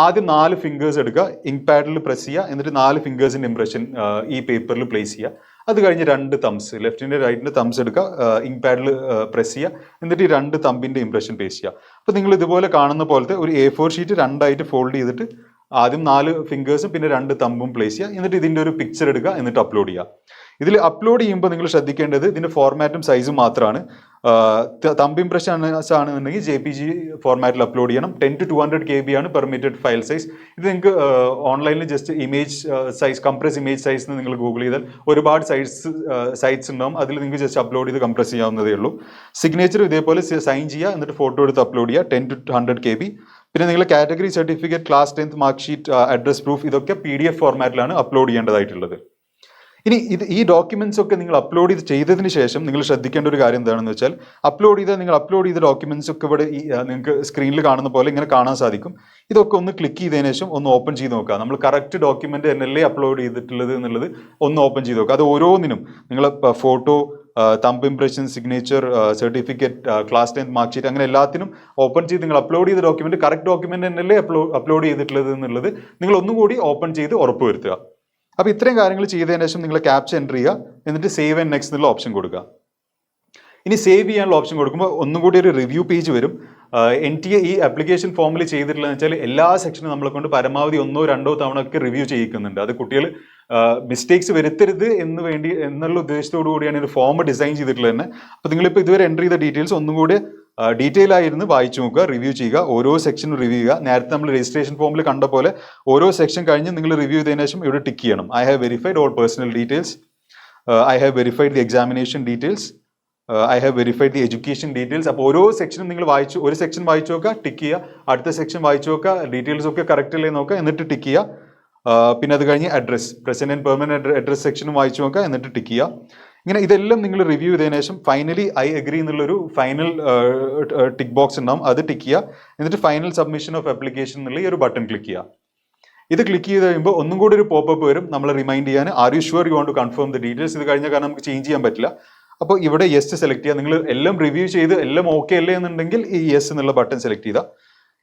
ആദ്യം 4 ഫിംഗേഴ്സ് എടുക്കുക, ഇങ്ക് പാഡിൽ പ്രസ് ചെയ്യുക, എന്നിട്ട് 4 ഫിംഗേഴ്സിന്റെ ഇംപ്രഷൻ ഈ പേപ്പറിൽ പ്ലേസ് ചെയ്യുക. അത് കഴിഞ്ഞ് 2 തംസ്, ലെഫ്റ്റിന്റെ റൈറ്റിന്റെ തംസ് എടുക്കുക, ഇങ്ക് പാഡിൽ പ്രസ് ചെയ്യുക, എന്നിട്ട് ഈ 2 തമ്പിന്റെ ഇംപ്രഷൻ പേസ്റ്റ് ചെയ്യുക. അപ്പോൾ നിങ്ങൾ ഇതുപോലെ കാണുന്ന പോലത്തെ ഒരു A4 ഷീറ്റ് 2ആയിട്ട് ഫോൾഡ് ചെയ്തിട്ട് ആദ്യം 4 ഫിംഗേഴ്സും പിന്നെ 2 തമ്പും പ്ലേസ് ചെയ്യുക. എന്നിട്ട് ഇതിന്റെ ഒരു പിക്ചർ എടുക്കുക, എന്നിട്ട് അപ്ലോഡ് ചെയ്യുക. ഇതിൽ അപ്ലോഡ് ചെയ്യുമ്പോൾ നിങ്ങൾ ശ്രദ്ധിക്കേണ്ടത് ഇതിന്റെ ഫോർമാറ്റും സൈസും മാത്രമാണ്. തമ്പ് ഇംപ്രഷൻസ് ആണെന്നുണ്ടെങ്കിൽ JPG ഫോർമാറ്റിൽ അപ്ലോഡ് ചെയ്യണം. 10 to 200 KB ആണ് പെർമിറ്റഡ് ഫയൽ സൈസ്. ഇത് നിങ്ങൾക്ക് ഓൺലൈനിൽ just image size, compress image size എന്ന് നിങ്ങൾ ഗൂഗിൾ ചെയ്താൽ ഒരുപാട് സൈറ്റ്സ് ഉണ്ടാവും. അതിൽ നിങ്ങൾക്ക് ജസ്റ്റ് അപ്ലോഡ് ചെയ്ത് കംപ്രസ് ചെയ്യാവുന്നതേ ഉള്ളൂ. സിഗ്നേച്ചർ ഇതേപോലെ സൈൻ ചെയ്യുക, എന്നിട്ട് ഫോട്ടോ എടുത്ത് അപ്ലോഡ് ചെയ്യുക, 10 to 100 KB. പിന്നെ നിങ്ങൾ category certificate, class 10th mark sheet, address proof, ഇതൊക്കെ PDF ഫോർമാറ്റിലാണ് അപ്ലോഡ് ചെയ്യേണ്ടതായിട്ടുള്ളത്. ഇനി ഈ ഡോക്യുമെന്റ്സ് ഒക്കെ നിങ്ങൾ അപ്ലോഡ് ചെയ്തതിന് ശേഷം നിങ്ങൾ ശ്രദ്ധിക്കേണ്ട ഒരു കാര്യം എന്താണെന്ന് വെച്ചാൽ, നിങ്ങൾ അപ്ലോഡ് ചെയ്ത ഡോക്യുമെന്റ്സ് ഒക്കെ ഇവിടെ നിങ്ങൾക്ക് സ്ക്രീനിൽ കാണുന്ന പോലെ ഇങ്ങനെ കാണാൻ സാധിക്കും. ഇതൊക്കെ ഒന്ന് ക്ലിക്ക് ചെയ്തതിനു ശേഷം ഒന്ന് ഓപ്പൺ ചെയ്ത് നോക്കുക. നമ്മൾ കറക്റ്റ് ഡോക്യുമെന്റ് തന്നെയല്ലേ അപ്ലോഡ് ചെയ്തിട്ടുള്ളത് എന്നുള്ളത് ഒന്ന് ഓപ്പൺ ചെയ്ത് നോക്കുക. അത് ഓരോന്നിനും നിങ്ങൾ photo, thumb impression, signature, certificate, class 10 mark sheet, അങ്ങനെ എല്ലാത്തിനും ഓപ്പൺ ചെയ്ത് നിങ്ങൾ അപ്ലോഡ് ചെയ്ത ഡോക്യുമെന്റ് കറക്റ്റ് ഡോക്യുമെന്റ് തന്നെയല്ലേ അപ്ലോഡ് ചെയ്തിട്ടുള്ളത് എന്നുള്ളത് നിങ്ങൾ ഒന്നുകൂടി ഓപ്പൺ ചെയ്ത് ഉറപ്പുവരുത്തുക. അപ്പോൾ ഇത്രയും കാര്യങ്ങൾ ചെയ്തതിനു ശേഷം നിങ്ങൾ ക്യാപ്ച എൻ്റർ ചെയ്യുക. എന്നിട്ട് സേവ് ആൻഡ് നെക്സ്റ്റ് എന്നുള്ള ഓപ്ഷൻ കൊടുക്കുക. ഇനി സേവ് ചെയ്യാനുള്ള ഓപ്ഷൻ കൊടുക്കുമ്പോൾ ഒന്നുകൂടി ഒരു റിവ്യൂ പേജ് വരും. NTA ഈ ആപ്ലിക്കേഷൻ ഫോമിൽ ചെയ്തിട്ടുള്ളതെന്ന് വെച്ചാൽ എല്ലാ സെക്ഷനും നമ്മളെ കൊണ്ട് പരമാവധി 1-2 തവണ ഒക്കെ റിവ്യൂ ചെയ്യിക്കുന്നുണ്ട്. അത് കുട്ടികൾ മിസ്റ്റേക്സ് വരുത്തരുത് എന്നുള്ള ഉദ്ദേശത്തോടു കൂടിയാണ് ഒരു ഫോം ഡിസൈൻ ചെയ്തിട്ടുള്ളത് തന്നെ. അപ്പോൾ നിങ്ങളിപ്പോൾ ഇതുവരെ എൻ്റർ ചെയ്ത ഡീറ്റെയിൽസ് ഒന്നും കൂടി ഡീറ്റെയിൽ ആയിരുന്നു വായിച്ചു നോക്കുക, റിവ്യൂ ചെയ്യുക, ഓരോ സെക്ഷനും റിവ്യൂ ചെയ്യുക. നേരത്തെ നമ്മൾ രജിസ്ട്രേഷൻ ഫോമിൽ കണ്ട പോലെ ഓരോ സെക്ഷൻ കഴിഞ്ഞ് നിങ്ങൾ റിവ്യൂ ചെയ്തതിനു ശേഷം ഇവിടെ ടിക്ക് ചെയ്യണം. I have verified all personal details, I have verified the examination details, I have verified the education details. അപ്പോൾ ഓരോ സെക്ഷനും നിങ്ങൾ ഒരു സെക്ഷൻ വായിച്ചു നോക്കുക, ടിക്ക് ചെയ്യുക. അടുത്ത സെക്ഷൻ വായിച്ചു നോക്കുക, ഡീറ്റെയിൽസ് ഒക്കെ കറക്റ്റ് അല്ലേ നോക്കുക, എന്നിട്ട് ടിക്ക് ചെയ്യുക. പിന്നെ അത് കഴിഞ്ഞ് address, present and permanent address സെക്ഷനും വായിച്ചു നോക്കുക, എന്നിട്ട് ടിക്ക് ചെയ്യുക. ഇങ്ങനെ ഇതെല്ലാം നിങ്ങൾ റിവ്യൂ ചെയ്തതിനു ശേഷം ഫൈനലി ഐ അഗ്രി എന്നുള്ളൊരു ഫൈനൽ ടിക്ക് ബോക്സ് ഉണ്ടാവും, അത് ടിക്ക് ചെയ്യുക. എന്നിട്ട് ഫൈനൽ സബ്മിഷൻ ഓഫ് ആപ്ലിക്കേഷൻ എന്നുള്ള ഈ ഒരു ബട്ടൺ ക്ലിക്ക് ചെയ്യുക. ഇത് ക്ലിക്ക് ചെയ്ത് കഴിയുമ്പോൾ ഒന്നും കൂടി ഒരു പോപ്പപ്പ് വരും നമ്മളെ റിമൈൻഡ് ചെയ്യാൻ, are you sure you want to confirm the details. ഇത് കഴിഞ്ഞ കാരണം നമുക്ക് ചേഞ്ച് ചെയ്യാൻ പറ്റില്ല. അപ്പോൾ ഇവിടെ യെസ് സെലക്ട് ചെയ്യുക. നിങ്ങൾ എല്ലാം റിവ്യൂ ചെയ്ത് എല്ലാം ഓക്കെ അല്ലേ എന്നുണ്ടെങ്കിൽ ഈ യെസ് എന്നുള്ള ബട്ടൺ സെലക്ട് ചെയ്താൽ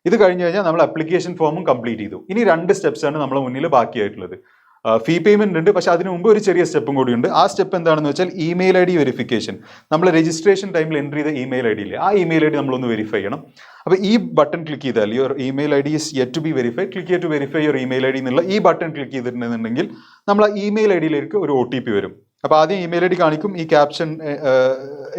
ഇത് കഴിഞ്ഞ് കഴിഞ്ഞാൽ നമ്മൾ ആപ്ലിക്കേഷൻ ഫോമും കംപ്ലീറ്റ് ചെയ്തു. ഇനി 2 സ്റ്റെപ്സ് ആണ് നമ്മളെ മുന്നിൽ ബാക്കിയായിട്ടുള്ളത്. ഫീ പേയ്മെന്റ് ഉണ്ട്, പക്ഷെ അതിന് മുമ്പ് ഒരു ചെറിയ സ്റ്റെപ്പും കൂടിയുണ്ട്. ആ സ്റ്റെപ്പ് എന്താണെന്ന് വെച്ചാൽ ഇമെയിൽ ID വെരിഫിക്കേഷൻ. നമ്മൾ രജിസ്ട്രേഷൻ ടൈമിൽ എൻ്റർ ചെയ്ത ഇമെയിൽ ID ഇല്ലേ, ആ ഇമെയിൽ ID നമ്മളൊന്ന് വെരിഫൈ ചെയ്യണം. അപ്പോൾ ഈ ബട്ടൺ ക്ലിക്ക് ചെയ്താൽ your email ID is yet to be verified, click you to verify your email ID എന്നുള്ള ഈ ബട്ടൺ ക്ലിക്ക് ചെയ്തിട്ടുണ്ടെന്നുണ്ടെങ്കിൽ നമ്മൾ ആ ഇമെയിൽ IDയിലേക്ക് ഒരു OTP വരും. അപ്പോൾ ആദ്യം ഇമെയിൽ ID കാണിക്കും, ഈ ക്യാപ്ഷൻ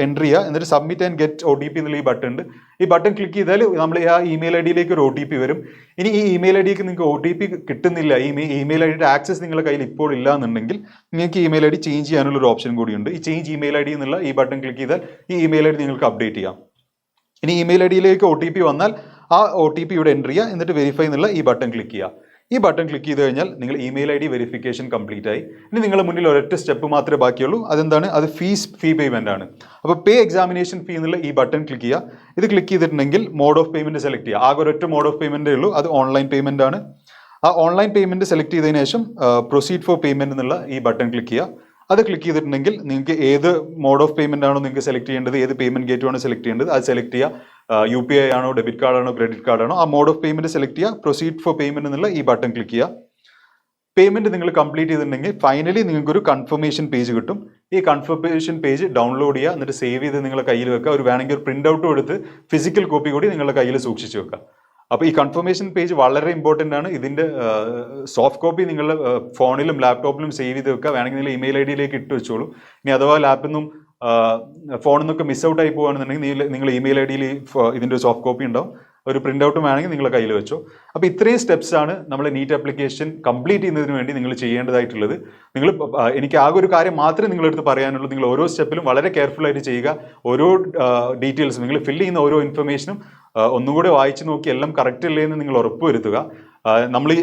എൻ്റർ ചെയ്യുക, എന്നിട്ട് സബ്മിറ്റ് ആൻഡ് ഗെറ്റ് OTP എന്നുള്ള ഈ ബട്ടൺ ഉണ്ട്. ഈ ബട്ടൺ ക്ലിക്ക് ചെയ്താൽ നമ്മൾ ആ ഇമെയിൽ IDയിലേക്ക് ഒരു OTP വരും. ഇനി ഈ ഇമെയിൽ IDക്ക് നിങ്ങൾക്ക് OTP കിട്ടുന്നില്ല, ഈ ഇമെയിൽ IDയുടെ ആക്സസ് നിങ്ങളുടെ കയ്യിൽ ഇപ്പോൾ ഇല്ല എന്നുണ്ടെങ്കിൽ നിങ്ങൾക്ക് ഇമെയിൽ ID ചേഞ്ച് ചെയ്യാനുള്ള ഒരു ഓപ്ഷൻ കൂടിയുണ്ട്. ഈ ചേഞ്ച് ഇമെയിൽ ID എന്നുള്ള ഈ ബട്ടൺ ക്ലിക്ക് ചെയ്താൽ ഈ ഇമെയിൽ ID നിങ്ങൾക്ക് അപ്ഡേറ്റ് ചെയ്യാം. ഇനി ഇമെയിൽ IDയിലേക്ക് OTP വന്നാൽ ആ OTP ഇവിടെ എൻ്റർ ചെയ്യുക, എന്നിട്ട് വെരിഫൈ എന്നുള്ള ഈ ബട്ടൺ ക്ലിക്ക് ചെയ്യുക. ഈ ബട്ടൺ ക്ലിക്ക് ചെയ്ത് കഴിഞ്ഞാൽ നിങ്ങൾ ഇമെയിൽ ID വെരിഫിക്കേഷൻ കംപ്ലീറ്റ് ആയി. ഇനി നിങ്ങളുടെ മുന്നിൽ ഒരൊറ്റ സ്റ്റെപ്പ് മാത്രമേ ബാക്കിയുള്ളൂ. അതെന്താണ്? അത് ഫീ പേയ്മെന്റ് ആണ്. അപ്പോൾ പേ എക്സാമിനേഷൻ ഫീ എന്നുള്ള ഈ ബട്ടൺ ക്ലിക്ക് ചെയ്യുക. ഇത് ക്ലിക്ക് ചെയ്തിട്ടുണ്ടെങ്കിൽ മോഡ് ഓഫ് പേയ്മെന്റ് സെലക്ട് ചെയ്യുക. ആകെ ഒരൊറ്റ മോഡ് ഓഫ് പേയ്മെന്റേ ഉള്ളൂ, അത് ഓൺലൈൻ പേയ്മെന്റ് ആണ്. ആ ഓൺലൈൻ പേയ്മെന്റ് സെലക്ട് ചെയ്തതിനു ശേഷം പ്രൊസീഡ് ഫോർ പേയ്മെന്റ് എന്നുള്ള ഈ ബട്ടൺ ക്ലിക്ക് ചെയ്യുക. അത് ക്ലിക്ക് ചെയ്തിട്ടുണ്ടെങ്കിൽ നിങ്ങൾക്ക് ഏത് മോഡ് ഓഫ് പേയ്മെന്റ് ആണോ നിങ്ങൾക്ക് സെലക്ട് ചെയ്യേണ്ടത്, ഏത് പേയ്മെന്റ് ഗേറ്റ് ആണോ സെലക്ട് ചെയ്യേണ്ടത്, അത് സെലക്ട് ചെയ്യുക. UPI ആണോ, ഡെബിറ്റ് കാർഡ് ആണോ, ക്രെഡിറ്റ് കാർഡ് ആണോ, ആ മോഡ് ഓഫ് പേയ്മെന്റ് സെലക്ട് ചെയ്യുക. പ്രൊസീഡ് ഫോർ പേയ്മെന്റ് എന്നുള്ള ഈ ബട്ടൺ ക്ലിക്ക് ചെയ്യുക. പേയ്മെന്റ് നിങ്ങൾ കംപ്ലീറ്റ് ചെയ്തിട്ടുണ്ടെങ്കിൽ ഫൈനലി നിങ്ങൾക്കൊരു കൺഫർമേഷൻ പേജ് കിട്ടും. ഈ കൺഫർമേഷൻ പേജ് ഡൗൺലോഡ് ചെയ്യുക, എന്നിട്ട് സേവ് ചെയ്ത് നിങ്ങളുടെ കയ്യിൽ വെക്കുക. ഒരു വേണമെങ്കിൽ ഒരു പ്രിന്റ് ഔട്ടും എടുത്ത് ഫിസിക്കൽ കോപ്പി കൂടി നിങ്ങളുടെ കയ്യിൽ സൂക്ഷിച്ച് വെക്കുക. അപ്പോൾ ഈ കൺഫർമേഷൻ പേജ് വളരെ ഇമ്പോർട്ടൻ്റ് ആണ്. ഇതിൻ്റെ സോഫ്റ്റ് കോപ്പി നിങ്ങളുടെ ഫോണിലും ലാപ്ടോപ്പിലും സേവ് ചെയ്ത് വെക്കുക. വേണമെങ്കിൽ നിങ്ങൾ ഇമെയിൽ IDയിലേക്ക് ഇട്ട് വെച്ചോളൂ. ഇനി അഥവാ ലാപ്പിൽ നിന്നും ഫോണിൽ നിന്നൊക്കെ മിസ് ഔട്ട് ആയി പോകുകയാണെന്നുണ്ടെങ്കിൽ നിങ്ങൾ ഇമെയിൽ IDയിൽ ഇതിൻ്റെ ഒരു സോഫ്റ്റ് കോപ്പി ഉണ്ടാവും. ഒരു പ്രിന്റ് ഔട്ടും വേണമെങ്കിൽ നിങ്ങളുടെ കയ്യിൽ വെച്ചോ. അപ്പോൾ ഇത്രയും സ്റ്റെപ്സ് ആണ് നമ്മൾ നീറ്റ് ആപ്ലിക്കേഷൻ കംപ്ലീറ്റ് ചെയ്യുന്നതിന് വേണ്ടി നിങ്ങൾ ചെയ്യേണ്ടതായിട്ടുള്ളത്. നിങ്ങൾ എനിക്ക് ആകെ ഒരു കാര്യം മാത്രമേ നിങ്ങളടുത്ത് പറയാനുള്ളൂ. നിങ്ങൾ ഓരോ സ്റ്റെപ്പിലും വളരെ കെയർഫുൾ ആയിട്ട് ചെയ്യുക. ഓരോ ഡീറ്റെയിൽസും നിങ്ങൾ ഫില്ല് ചെയ്യുന്ന ഓരോ ഇൻഫർമേഷനും ഒന്നുകൂടെ വായിച്ചു നോക്കി എല്ലാം കറക്റ്റ് അല്ലേ എന്ന് നിങ്ങൾ ഉറപ്പുവരുത്തുക. നമ്മൾ ഈ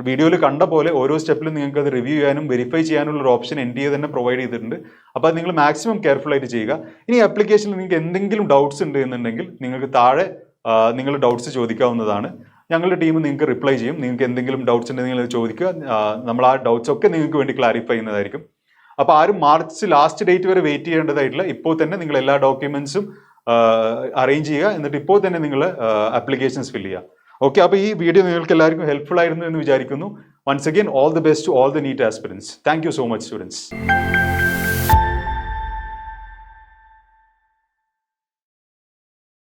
വീഡിയോയിൽ കണ്ട പോലെ ഓരോ സ്റ്റെപ്പിലും നിങ്ങൾക്ക് അത് റിവ്യൂ ചെയ്യാനും വെരിഫൈ ചെയ്യാനുള്ള ഒരു ഓപ്ഷൻ NTA തന്നെ പ്രൊവൈഡ് ചെയ്തിട്ടുണ്ട്. അപ്പോൾ അത് നിങ്ങൾ മാക്സിമം കെയർഫുൾ ആയിട്ട് ചെയ്യുക. ഇനി ആപ്ലിക്കേഷനിൽ നിങ്ങൾക്ക് എന്തെങ്കിലും ഡൗട്ട്സ് ഉണ്ട് എന്നുണ്ടെങ്കിൽ നിങ്ങൾക്ക് താഴെ നിങ്ങൾ ഡൗട്ട്സ് ചോദിക്കാവുന്നതാണ്. ഞങ്ങളുടെ ടീം നിങ്ങൾക്ക് റിപ്ലൈ ചെയ്യും. നിങ്ങൾക്ക് എന്തെങ്കിലും ഡൗട്ട്സ് ഉണ്ടെങ്കിൽ നിങ്ങൾ ചോദിക്കുക. നമ്മൾ ആ ഡൗട്ട്സ് ഒക്കെ നിങ്ങൾക്ക് വേണ്ടി ക്ലാരിഫൈ ചെയ്യുന്നതായിരിക്കും. അപ്പോൾ ആരും മാർച്ച് ലാസ്റ്റ് ഡേറ്റ് വരെ വെയിറ്റ് ചെയ്യേണ്ടതായിട്ടില്ല. ഇപ്പോൾ തന്നെ നിങ്ങൾ എല്ലാ ഡോക്യുമെന്റ്സും അറേഞ്ച് ചെയ്യുക. എന്നിട്ട് ഇപ്പോൾ തന്നെ നിങ്ങൾ ആപ്ലിക്കേഷൻസ് ഫില്ല് ചെയ്യുക. ഓക്കെ, അപ്പോൾ ഈ വീഡിയോ നിങ്ങൾക്ക് എല്ലാവർക്കും ഹെൽപ്ഫുൾ ആയിരുന്നു എന്ന് വിചാരിക്കുന്നു. Once again all the best to all the NEET aspirants. Thank you so much students.